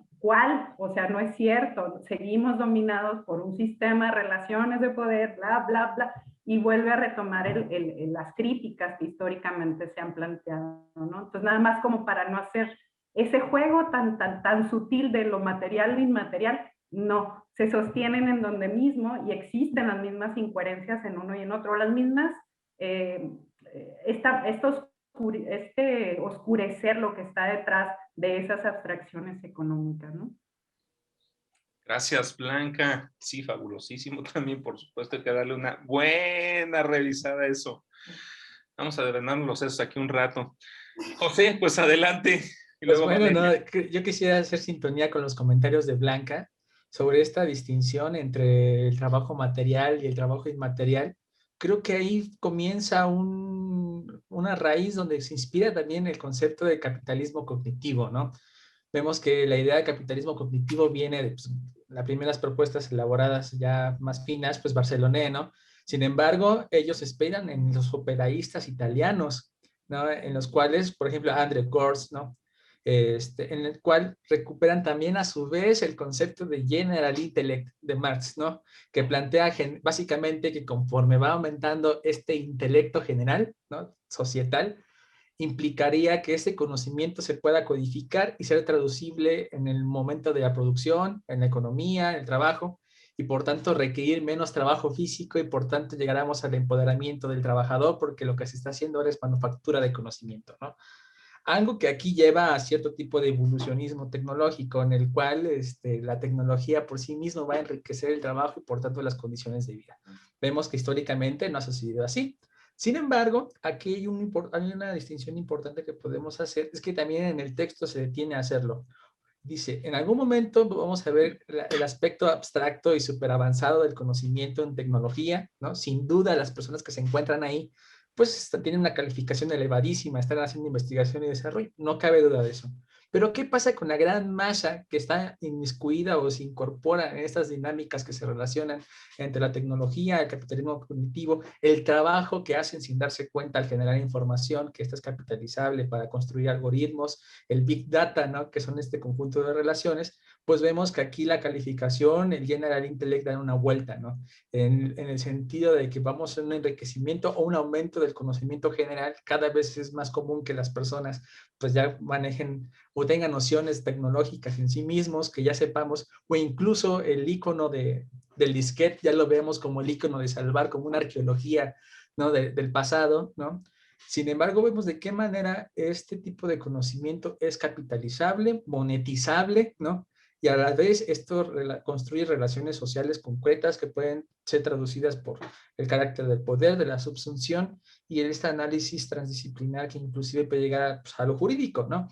O sea, no es cierto, seguimos dominados por un sistema de relaciones de poder, bla, bla, bla, y vuelve a retomar las críticas que históricamente se han planteado, ¿no? Entonces, nada más como para no hacer ese juego tan sutil de lo material e inmaterial, no, se sostienen en donde mismo y existen las mismas incoherencias en uno y en otro, las mismas, este oscurecer lo que está detrás de esas abstracciones económicas, ¿no? Gracias, Blanca. Sí, fabulosísimo también, por supuesto, hay que darle una buena revisada a eso. Vamos a desvenarnos los sesos aquí un rato. José, pues adelante. Y Pues luego bueno, Valeria. no, yo quisiera hacer sintonía con los comentarios de Blanca sobre esta distinción entre el trabajo material y el trabajo inmaterial. Creo que ahí comienza una raíz donde se inspira también el concepto de capitalismo cognitivo, ¿no? Vemos que la idea de capitalismo cognitivo viene de pues, las primeras propuestas elaboradas ya más finas, pues Barceloné, ¿no? Sin embargo, ellos se inspiran en los operaístas italianos, ¿no? En los cuales, por ejemplo, André Gorz, ¿no? En el cual recuperan también a su vez el concepto de General Intellect de Marx, ¿no? Que plantea básicamente que conforme va aumentando este intelecto general, ¿no? Societal, implicaría que ese conocimiento se pueda codificar y ser traducible en el momento de la producción, en la economía, en el trabajo, y por tanto requerir menos trabajo físico y por tanto llegaremos al empoderamiento del trabajador porque lo que se está haciendo ahora es manufactura de conocimiento, ¿no? Algo que aquí lleva a cierto tipo de evolucionismo tecnológico en el cual la tecnología por sí misma va a enriquecer el trabajo y por tanto las condiciones de vida. Vemos que históricamente no ha sucedido así. Sin embargo, aquí hay una distinción importante que podemos hacer, es que también en el texto se detiene a hacerlo. Dice, en algún momento vamos a ver el aspecto abstracto y súper avanzado del conocimiento en tecnología, ¿no? Sin duda las personas que se encuentran ahí pues tienen una calificación elevadísima, están haciendo investigación y desarrollo, no cabe duda de eso. Pero ¿qué pasa con la gran masa que está inmiscuida o se incorpora en estas dinámicas que se relacionan entre la tecnología, el capitalismo cognitivo, el trabajo que hacen sin darse cuenta al generar información, que esta es capitalizable para construir algoritmos, el Big Data, ¿no? Que son este conjunto de relaciones? Pues vemos que aquí la calificación, el General Intellect dan una vuelta, ¿no? En el sentido de que vamos a un enriquecimiento o un aumento del conocimiento general. Cada vez es más común que las personas pues ya manejen o tengan nociones tecnológicas en sí mismos, que ya sepamos, o incluso el icono del disquete ya lo vemos como el icono de salvar, como una arqueología, ¿no? Del pasado, ¿no? Sin embargo, vemos de qué manera este tipo de conocimiento es capitalizable, monetizable, ¿no? y a la vez esto construye relaciones sociales concretas que pueden ser traducidas por el carácter del poder, de la subsunción y este análisis transdisciplinar que inclusive puede llegar pues, a lo jurídico, ¿no?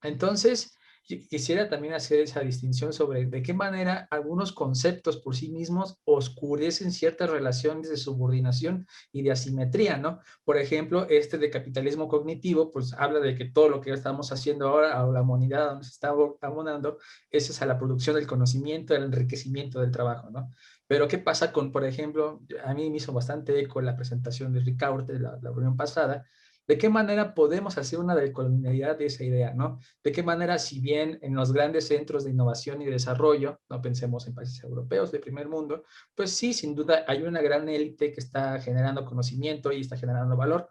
Entonces, yo quisiera también hacer esa distinción sobre de qué manera algunos conceptos por sí mismos oscurecen ciertas relaciones de subordinación y de asimetría, ¿no? Por ejemplo, este de capitalismo cognitivo, pues habla de que todo lo que estamos haciendo ahora, a la humanidad donde se está abonando, eso es a la producción del conocimiento, al enriquecimiento del trabajo, ¿no? Pero ¿qué pasa con, por ejemplo, a mí me hizo bastante eco la presentación de Ricaurte, la reunión pasada, ¿de qué manera podemos hacer una decolonialidad de esa idea, ¿no? De qué manera, si bien en los grandes centros de innovación y de desarrollo, no pensemos en países europeos de primer mundo, pues sí, sin duda hay una gran élite que está generando conocimiento y está generando valor,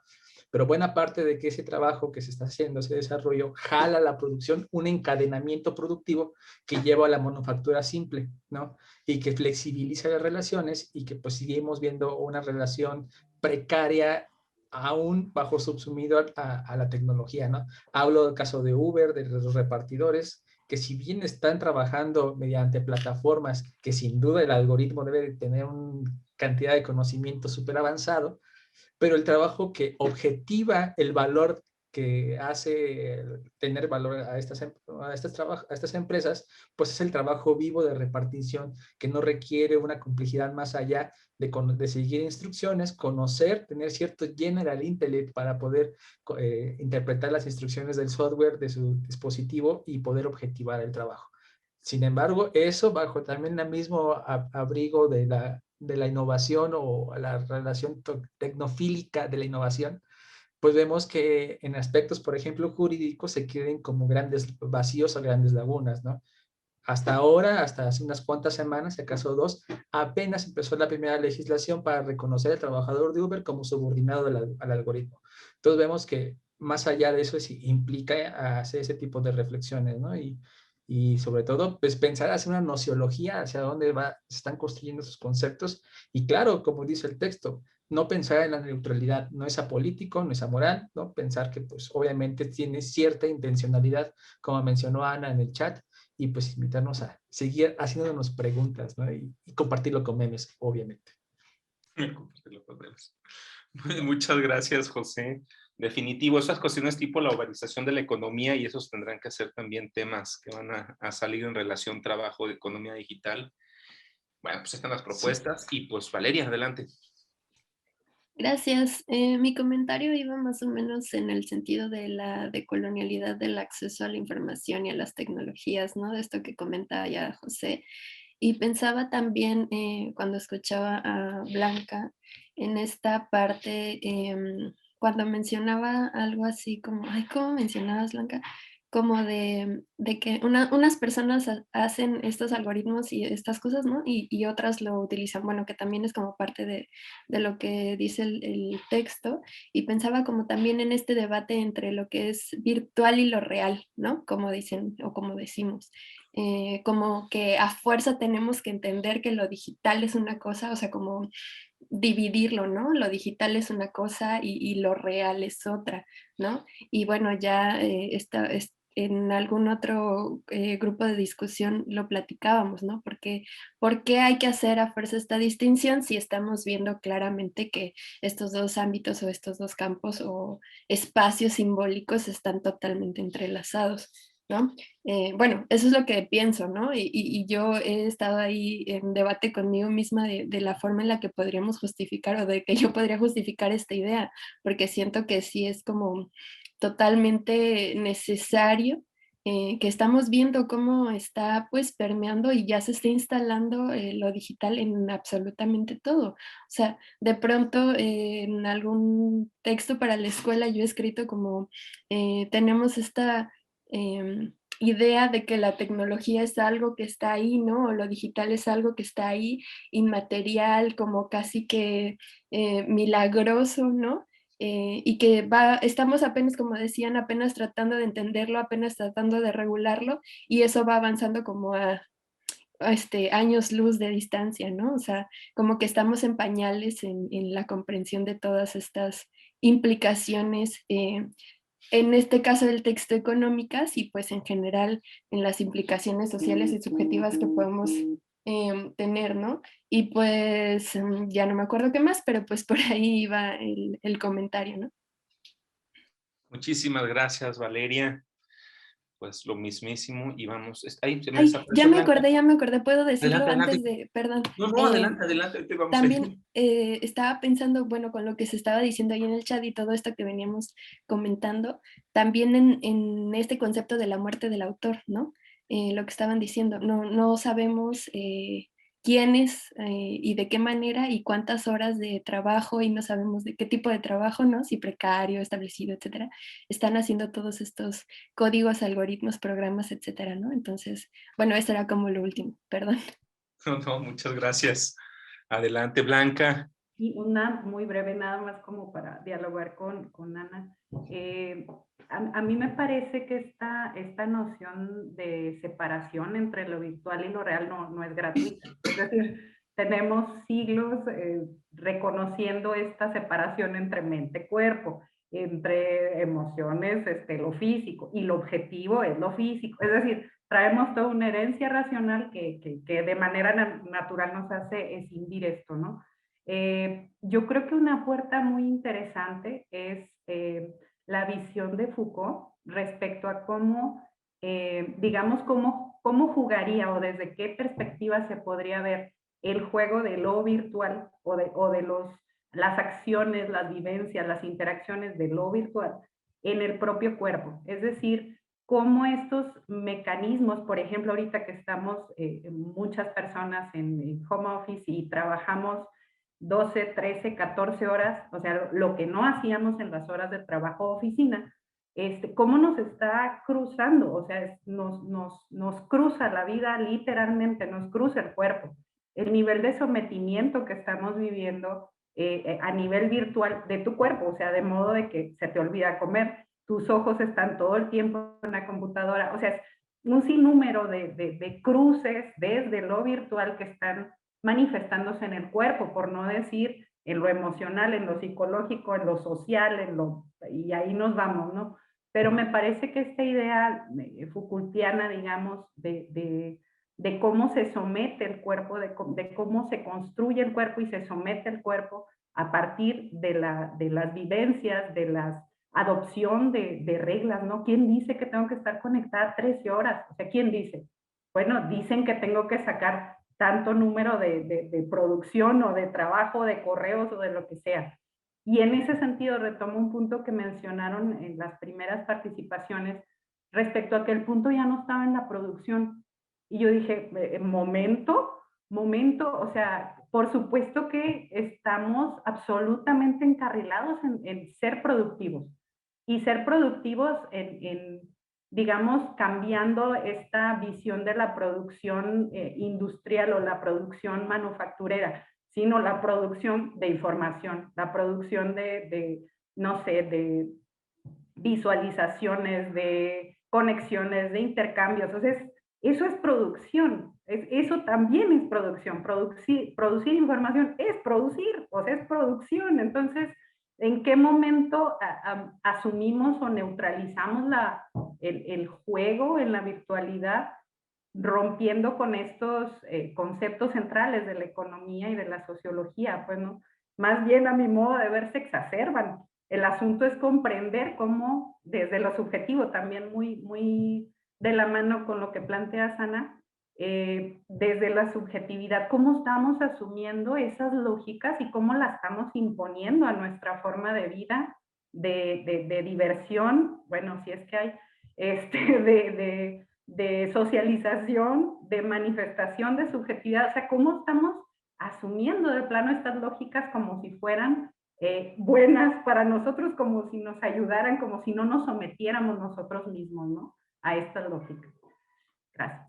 pero buena parte de que ese trabajo que se está haciendo, ese desarrollo, jala la producción, un encadenamiento productivo que lleva a la manufactura simple, ¿no? Y que flexibiliza las relaciones y que pues seguimos viendo una relación precaria aún bajo subsumido a la tecnología, ¿no? Hablo del caso de Uber, de los repartidores, que si bien están trabajando mediante plataformas que sin duda el algoritmo debe tener una cantidad de conocimiento súper avanzado, pero el trabajo que objetiva el valor que hace tener valor a estas empresas, pues es el trabajo vivo de repartición que no requiere una complejidad más allá de seguir instrucciones, conocer, tener cierto general intellect para poder interpretar las instrucciones del software de su dispositivo y poder objetivar el trabajo. Sin embargo, eso bajo también el mismo abrigo de la innovación o la relación tecnofílica de la innovación, pues vemos que en aspectos, por ejemplo, jurídicos, se queden como grandes vacíos o grandes lagunas, ¿no? Hasta ahora, hasta hace unas cuantas semanas, si acaso 2, apenas empezó la primera legislación para reconocer al trabajador de Uber como subordinado al algoritmo. Entonces vemos que más allá de eso implica hacer ese tipo de reflexiones, ¿no? Y sobre todo, pues pensar hacia una nociología, hacia dónde se están construyendo esos conceptos. Y claro, como dice el texto, no pensar en la neutralidad, no es apolítico, no es amoral, ¿no? Pensar que pues obviamente tiene cierta intencionalidad, como mencionó Ana en el chat, y pues invitarnos a seguir haciéndonos preguntas, ¿no? Y compartirlo con memes, obviamente. Muchas gracias, José. Definitivo, esas cuestiones tipo la uberización de la economía y esos tendrán que ser también temas que van a salir en relación trabajo de economía digital. Bueno, pues están las propuestas y pues Valeria, adelante. Gracias. Mi comentario iba más o menos en el sentido de la decolonialidad del acceso a la información y a las tecnologías, ¿no? De esto que comenta ya José. Y pensaba también cuando escuchaba a Blanca en esta parte, cuando mencionaba algo así como, ay, ¿cómo mencionabas, Blanca? Como de que unas personas hacen estos algoritmos y estas cosas, ¿no? Y otras lo utilizan, bueno, que también es como parte de lo que dice el texto. Y pensaba como también en este debate entre lo que es virtual y lo real, ¿no? Como dicen o como decimos. Como que a fuerza tenemos que entender que lo digital es una cosa, o sea, como dividirlo, ¿no? Lo digital es una cosa y lo real es otra, ¿no? Y bueno, ya en algún otro grupo de discusión lo platicábamos, ¿no? ¿Por qué hay que hacer a fuerza esta distinción si estamos viendo claramente que estos dos ámbitos o estos dos campos o espacios simbólicos están totalmente entrelazados? ¿No? Bueno, eso es lo que pienso, ¿no? Y yo he estado ahí en debate conmigo misma de la forma en la que podríamos justificar o de que yo podría justificar esta idea, porque siento que sí es como totalmente necesario, que estamos viendo cómo está pues permeando y ya se está instalando lo digital en absolutamente todo. O sea, de pronto en algún texto para la escuela yo he escrito como tenemos esta idea de que la tecnología es algo que está ahí, ¿no? O lo digital es algo que está ahí, inmaterial, como casi que milagroso, ¿no? Y que estamos apenas, como decían, apenas tratando de entenderlo, apenas tratando de regularlo, y eso va avanzando como a años luz de distancia, ¿no? O sea, como que estamos en pañales en la comprensión de todas estas implicaciones en este caso del texto económicas y pues en general en las implicaciones sociales y subjetivas que podemos tener, ¿no? Y pues ya no me acuerdo qué más, pero pues por ahí iba el comentario, ¿no? Muchísimas gracias, Valeria. Pues lo mismísimo y vamos. Ahí se me Ay, desapareció Blanca. ya me acordé, puedo decirlo Adelante, antes adelante. de, perdón. No, adelante, adelante, te vamos a ir. También estaba pensando, bueno, con lo que se estaba diciendo ahí en el chat y todo esto que veníamos comentando, también en este concepto de la muerte del autor, ¿no? Lo que estaban diciendo, no sabemos quién es y de qué manera y cuántas horas de trabajo y no sabemos de qué tipo de trabajo, ¿no? Si precario, establecido, etcétera, están haciendo todos estos códigos, algoritmos, programas, etcétera, ¿no? Entonces, bueno, eso era como lo último, perdón. No, muchas gracias. Adelante, Blanca. Y una muy breve, nada más como para dialogar con Ana. A mí me parece que esta noción de separación entre lo virtual y lo real no es gratuita. Es decir, tenemos siglos reconociendo esta separación entre mente y cuerpo, entre emociones, lo físico, y lo objetivo es lo físico. Es decir, traemos toda una herencia racional que de manera natural nos hace escindir esto, ¿no? Yo creo que una puerta muy interesante es la visión de Foucault respecto a cómo, digamos, cómo jugaría o desde qué perspectiva se podría ver el juego de lo virtual o de las acciones, las vivencias, las interacciones de lo virtual en el propio cuerpo. Es decir, cómo estos mecanismos, por ejemplo, ahorita que estamos muchas personas en home office y trabajamos 12, 13, 14 horas, o sea, lo que no hacíamos en las horas de trabajo o oficina, cómo nos está cruzando, o sea, nos cruza la vida literalmente, nos cruza el cuerpo. El nivel de sometimiento que estamos viviendo a nivel virtual de tu cuerpo, o sea, de modo de que se te olvida comer, tus ojos están todo el tiempo en la computadora, o sea, es un sinnúmero de cruces desde lo virtual que están manifestándose en el cuerpo, por no decir en lo emocional, en lo psicológico, en lo social, y ahí nos vamos, ¿no? Pero me parece que esta idea Foucaultiana, digamos, de cómo se somete el cuerpo, de cómo se construye el cuerpo y se somete el cuerpo a partir de las vivencias, de la adopción de reglas, ¿no? ¿Quién dice que tengo que estar conectada 13 horas? O sea, ¿quién dice? Bueno, dicen que tengo que sacar tanto número de producción o de trabajo, de correos o de lo que sea. Y en ese sentido retomo un punto que mencionaron en las primeras participaciones respecto a que el punto ya no estaba en la producción. Y yo dije, momento, o sea, por supuesto que estamos absolutamente encarrilados en ser productivos. Y ser productivos digamos, cambiando esta visión de la producción industrial o la producción manufacturera, sino la producción de información, la producción no sé, de visualizaciones, de conexiones, de intercambios. Entonces, eso es producción, eso también es producción. Producir información es producir, o sea, es producción. Entonces, ¿en qué momento asumimos o neutralizamos el juego en la virtualidad, rompiendo con estos conceptos centrales de la economía y de la sociología? Pues no, más bien a mi modo de ver se exacerban. El asunto es comprender cómo desde lo subjetivo, también muy de la mano con lo que plantea Ana, desde la subjetividad, cómo estamos asumiendo esas lógicas y cómo las estamos imponiendo a nuestra forma de vida, de diversión, bueno, si es que hay, de socialización, de manifestación de subjetividad, o sea, cómo estamos asumiendo de plano estas lógicas como si fueran buenas para nosotros, como si nos ayudaran, como si no nos sometiéramos nosotros mismos, ¿no? A estas lógicas. Gracias.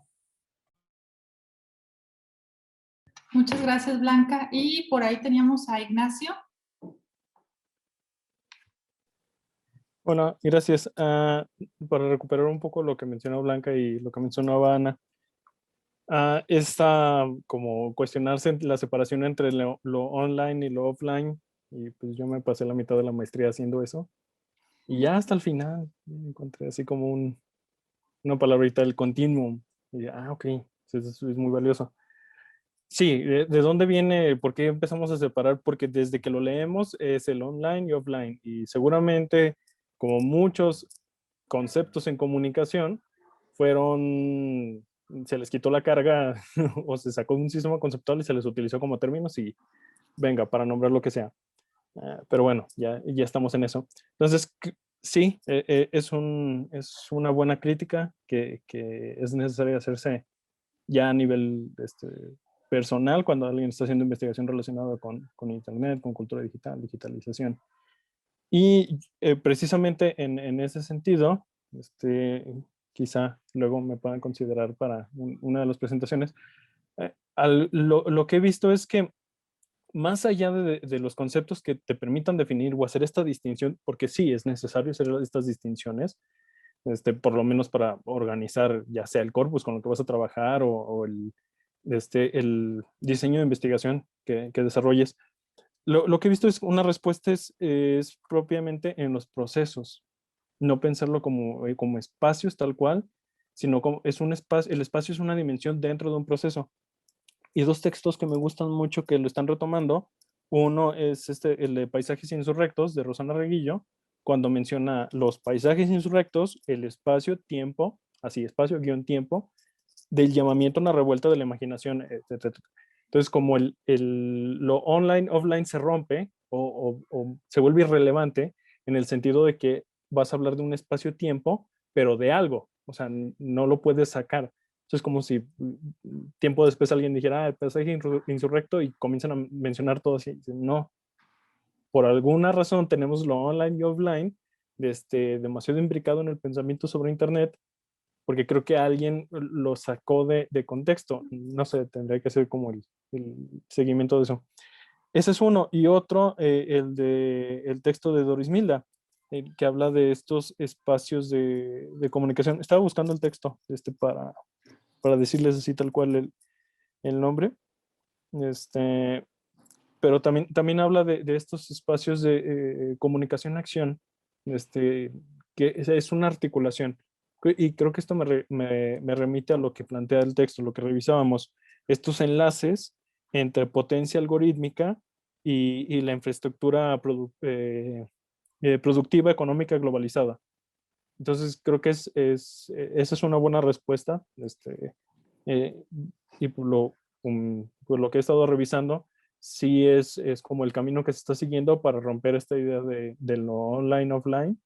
Muchas gracias, Blanca. Y por ahí teníamos a Ignacio. Bueno, gracias. Para recuperar un poco lo que mencionó Blanca y lo que mencionaba Ana, esta como cuestionarse la separación entre lo online y lo offline, y pues yo me pasé la mitad de la maestría haciendo eso. Y ya hasta el final encontré así como una palabrita, el continuum. Y ok, eso es muy valioso. Sí, ¿de dónde viene? ¿Por qué empezamos a separar? Porque desde que lo leemos es el online y offline. Y seguramente, como muchos conceptos en comunicación, se les quitó la carga o se sacó un sistema conceptual y se les utilizó como términos y venga, para nombrar lo que sea. Pero bueno, ya estamos en eso. Entonces, sí, es una buena crítica que es necesario hacerse ya a nivel personal cuando alguien está haciendo investigación relacionada con Internet, con cultura digital, digitalización. Y precisamente en ese sentido, quizá luego me puedan considerar para una de las presentaciones, lo que he visto es que más allá de los conceptos que te permitan definir o hacer esta distinción, porque sí es necesario hacer estas distinciones, por lo menos para organizar ya sea el corpus con lo que vas a trabajar o el diseño de investigación que desarrolles. Lo que he visto es una respuesta es propiamente en los procesos, no pensarlo como espacios tal cual, sino como es un espacio, el espacio es una dimensión dentro de un proceso. Y dos textos que me gustan mucho que lo están retomando. Uno es el de Paisajes Insurrectos de Rosana Reguillo, cuando menciona los paisajes insurrectos, el espacio-tiempo, así, espacio-tiempo, del llamamiento a una revuelta de la imaginación, etc. Entonces, como lo online-offline se rompe o se vuelve irrelevante en el sentido de que vas a hablar de un espacio-tiempo, pero de algo, o sea, no lo puedes sacar. Entonces, como si tiempo después alguien dijera, el paisaje insurrecto y comienzan a mencionar todo así. No, por alguna razón tenemos lo online y offline demasiado imbricado en el pensamiento sobre Internet, porque creo que alguien lo sacó de contexto. No sé, tendría que ser como el seguimiento de eso. Ese es uno. Y otro, el texto de Doris Milda, que habla de estos espacios de comunicación. Estaba buscando el texto para decirles así tal cual el nombre. Pero también habla de estos espacios de comunicación-acción, que es una articulación. Y creo que esto me remite a lo que plantea el texto, lo que revisábamos, estos enlaces entre potencia algorítmica y la infraestructura productiva económica globalizada. Entonces creo que esa es una buena respuesta. Y por lo que he estado revisando, sí es como el camino que se está siguiendo para romper esta idea de lo online-offline,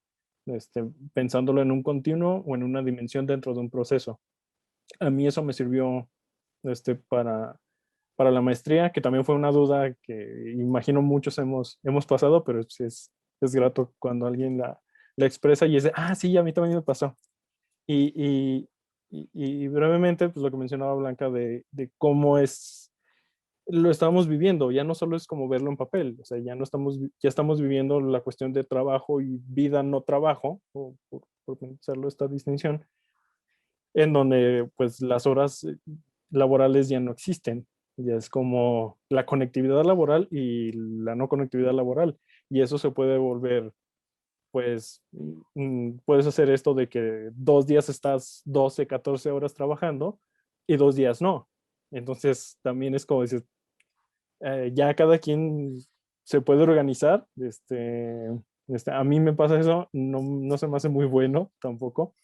pensándolo en un continuo o en una dimensión dentro de un proceso. A mí eso me sirvió para la maestría, que también fue una duda que imagino muchos hemos pasado, pero es grato cuando alguien la expresa y es de, sí, a mí también me pasó. Y brevemente, pues lo que mencionaba Blanca de cómo lo estamos viviendo, ya no solo es como verlo en papel, o sea, ya estamos viviendo la cuestión de trabajo y vida no trabajo, por pensarlo esta distinción, en donde pues las horas laborales ya no existen, ya es como la conectividad laboral y la no conectividad laboral, y eso se puede volver, pues, puedes hacer esto de que 2 días estás 12, 14 horas trabajando y 2 días no. Entonces, también es como decir, ya cada quien se puede organizar. A mí me pasa eso, no se me hace muy bueno tampoco,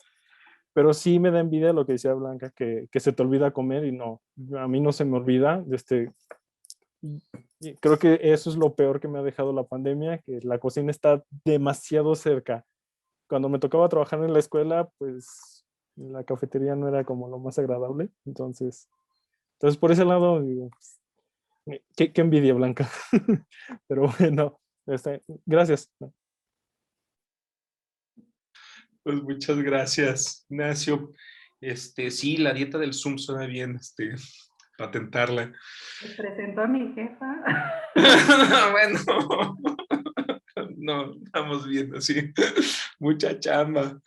pero sí me da envidia lo que decía Blanca, que se te olvida comer y no, a mí no se me olvida. Creo que eso es lo peor que me ha dejado la pandemia, que la cocina está demasiado cerca. Cuando me tocaba trabajar en la escuela, pues la cafetería no era como lo más agradable. Entonces por ese lado, digo, qué envidia, Blanca. Pero bueno, gracias. Pues muchas gracias, Ignacio. Sí, la dieta del Zoom suena bien, patentarla. Les presento a mi jefa. Bueno, no, estamos viendo, sí. Mucha chamba.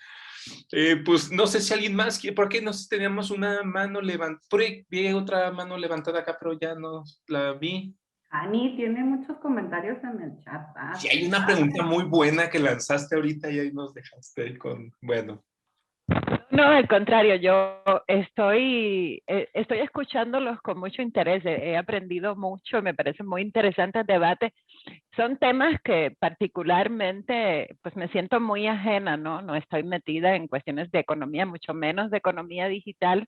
Pues no sé si alguien más quiere, porque no sé si teníamos una mano levantada, por ahí vi otra mano levantada acá, pero ya no la vi. Ani tiene muchos comentarios en el chat. Sí, hay una pregunta muy buena que lanzaste ahorita y ahí nos dejaste ahí con, bueno. No, al contrario, yo estoy escuchándolos con mucho interés, he aprendido mucho, me parece muy interesante el debate. Son temas que particularmente pues me siento muy ajena, ¿no? No estoy metida en cuestiones de economía, mucho menos de economía digital.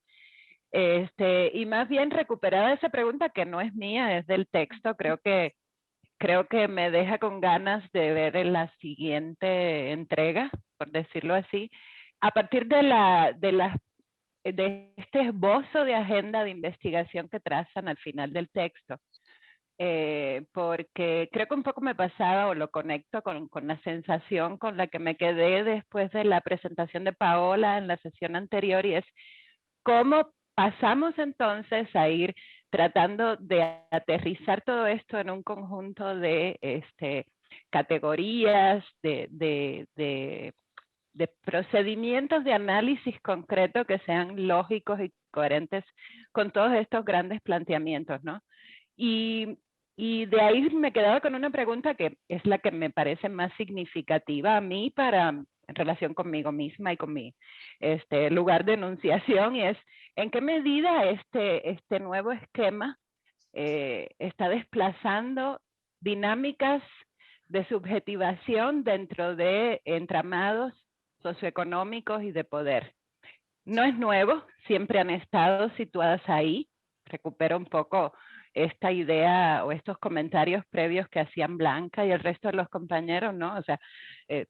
Y más bien recuperada esa pregunta que no es mía, es del texto, creo que me deja con ganas de ver en la siguiente entrega, por decirlo así, a partir de este esbozo de agenda de investigación que trazan al final del texto. Porque creo que un poco me pasaba o lo conecto con la sensación con la que me quedé después de la presentación de Paola en la sesión anterior, y es cómo pasamos entonces a ir tratando de aterrizar todo esto en un conjunto de categorías, de procedimientos de análisis concreto que sean lógicos y coherentes con todos estos grandes planteamientos, ¿no? Y de ahí me quedaba con una pregunta que es la que me parece más significativa a mí en relación conmigo misma y con mi lugar de enunciación, y es ¿en qué medida este nuevo esquema está desplazando dinámicas de subjetivación dentro de entramados socioeconómicos y de poder? No es nuevo, siempre han estado situadas ahí. Recupero un poco esta idea o estos comentarios previos que hacían Blanca y el resto de los compañeros, ¿no? O sea,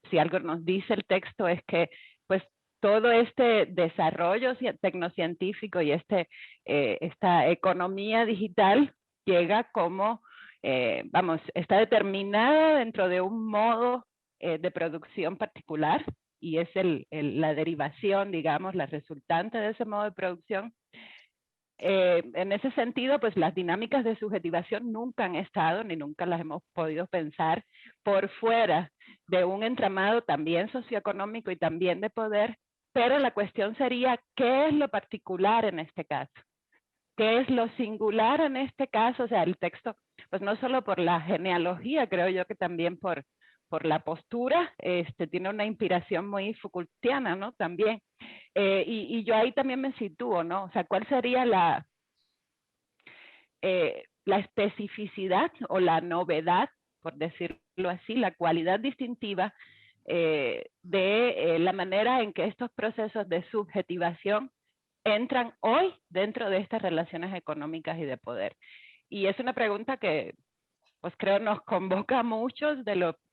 si algo nos dice el texto es que pues todo este desarrollo tecnocientífico y esta economía digital llega como, está determinada dentro de un modo de producción particular, y es la derivación, digamos, la resultante de ese modo de producción. En ese sentido, pues las dinámicas de subjetivación nunca han estado, ni nunca las hemos podido pensar por fuera de un entramado también socioeconómico y también de poder, pero la cuestión sería, ¿qué es lo particular en este caso? ¿Qué es lo singular en este caso? O sea, el texto, pues no solo por la genealogía, creo yo que también por la postura, tiene una inspiración muy Foucaultiana, ¿no? También. Y yo ahí también me sitúo, ¿no? O sea, ¿cuál sería la especificidad o la novedad, por decirlo así, la cualidad distintiva de la manera en que estos procesos de subjetivación entran hoy dentro de estas relaciones económicas y de poder? Y es una pregunta que pues creo nos convoca a muchos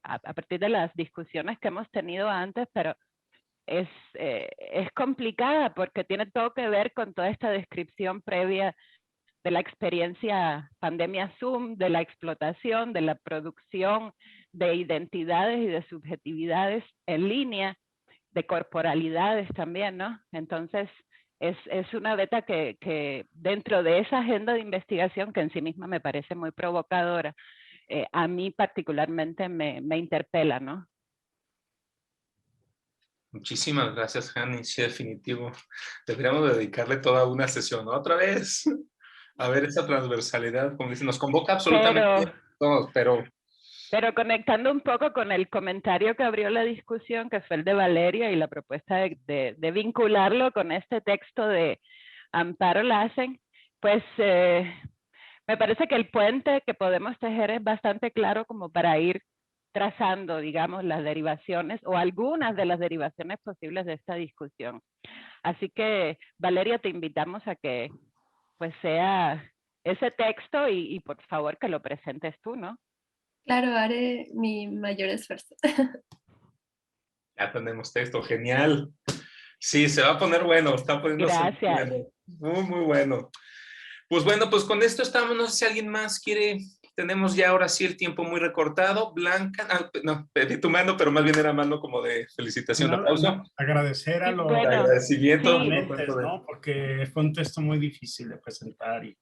a partir de las discusiones que hemos tenido antes, pero es complicada porque tiene todo que ver con toda esta descripción previa de la experiencia pandemia Zoom, de la explotación, de la producción de identidades y de subjetividades en línea, de corporalidades también, ¿no? Entonces, es una beta que dentro de esa agenda de investigación, que en sí misma me parece muy provocadora, a mí particularmente me interpela, ¿no? Muchísimas gracias, Hani. Sí, definitivo. Deberíamos dedicarle toda una sesión, ¿no? Otra vez. A ver esa transversalidad, como dicen, nos convoca absolutamente todos, Pero conectando un poco con el comentario que abrió la discusión, que fue el de Valeria, y la propuesta de vincularlo con este texto de Amparo Lassen, pues me parece que el puente que podemos tejer es bastante claro como para ir trazando, digamos, las derivaciones o algunas de las derivaciones posibles de esta discusión. Así que, Valeria, te invitamos a que pues sea ese texto y por favor que lo presentes tú, ¿no? Claro, haré mi mayor esfuerzo. Ya tenemos texto, genial. Sí, se va a poner bueno, está poniéndose Gracias. bueno. Muy, muy bueno. Pues bueno, pues con esto estamos, no sé si alguien más quiere, tenemos ya ahora sí el tiempo muy recortado. Blanca, no, pedí tu mano, pero más bien era mano como de felicitación, de aplauso. No, agradecer a los agradecimientos, ponentes, ¿no? Porque fue un texto muy difícil de presentar y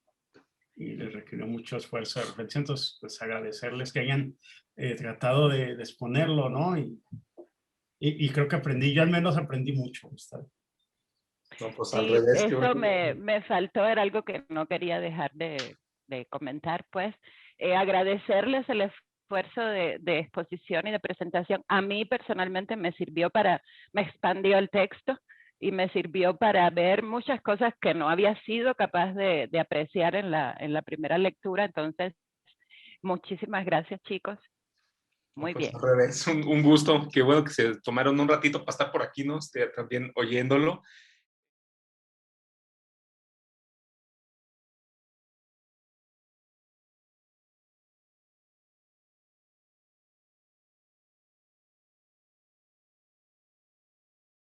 les requirió mucho esfuerzo de reflexión. Entonces, pues agradecerles que hayan tratado de exponerlo, ¿no? Y creo que yo al menos aprendí mucho. No, pues sí, al revés. eso me faltó, era algo que no quería dejar de comentar, pues. agradecerles el esfuerzo de exposición y de presentación. A mí personalmente me expandió el texto y me sirvió para ver muchas cosas que no había sido capaz de apreciar en la primera lectura. Entonces, muchísimas gracias, chicos. Muy Pues, bien. al revés, un gusto. Qué bueno que se tomaron un ratito para estar por aquí, ¿no? También oyéndolo.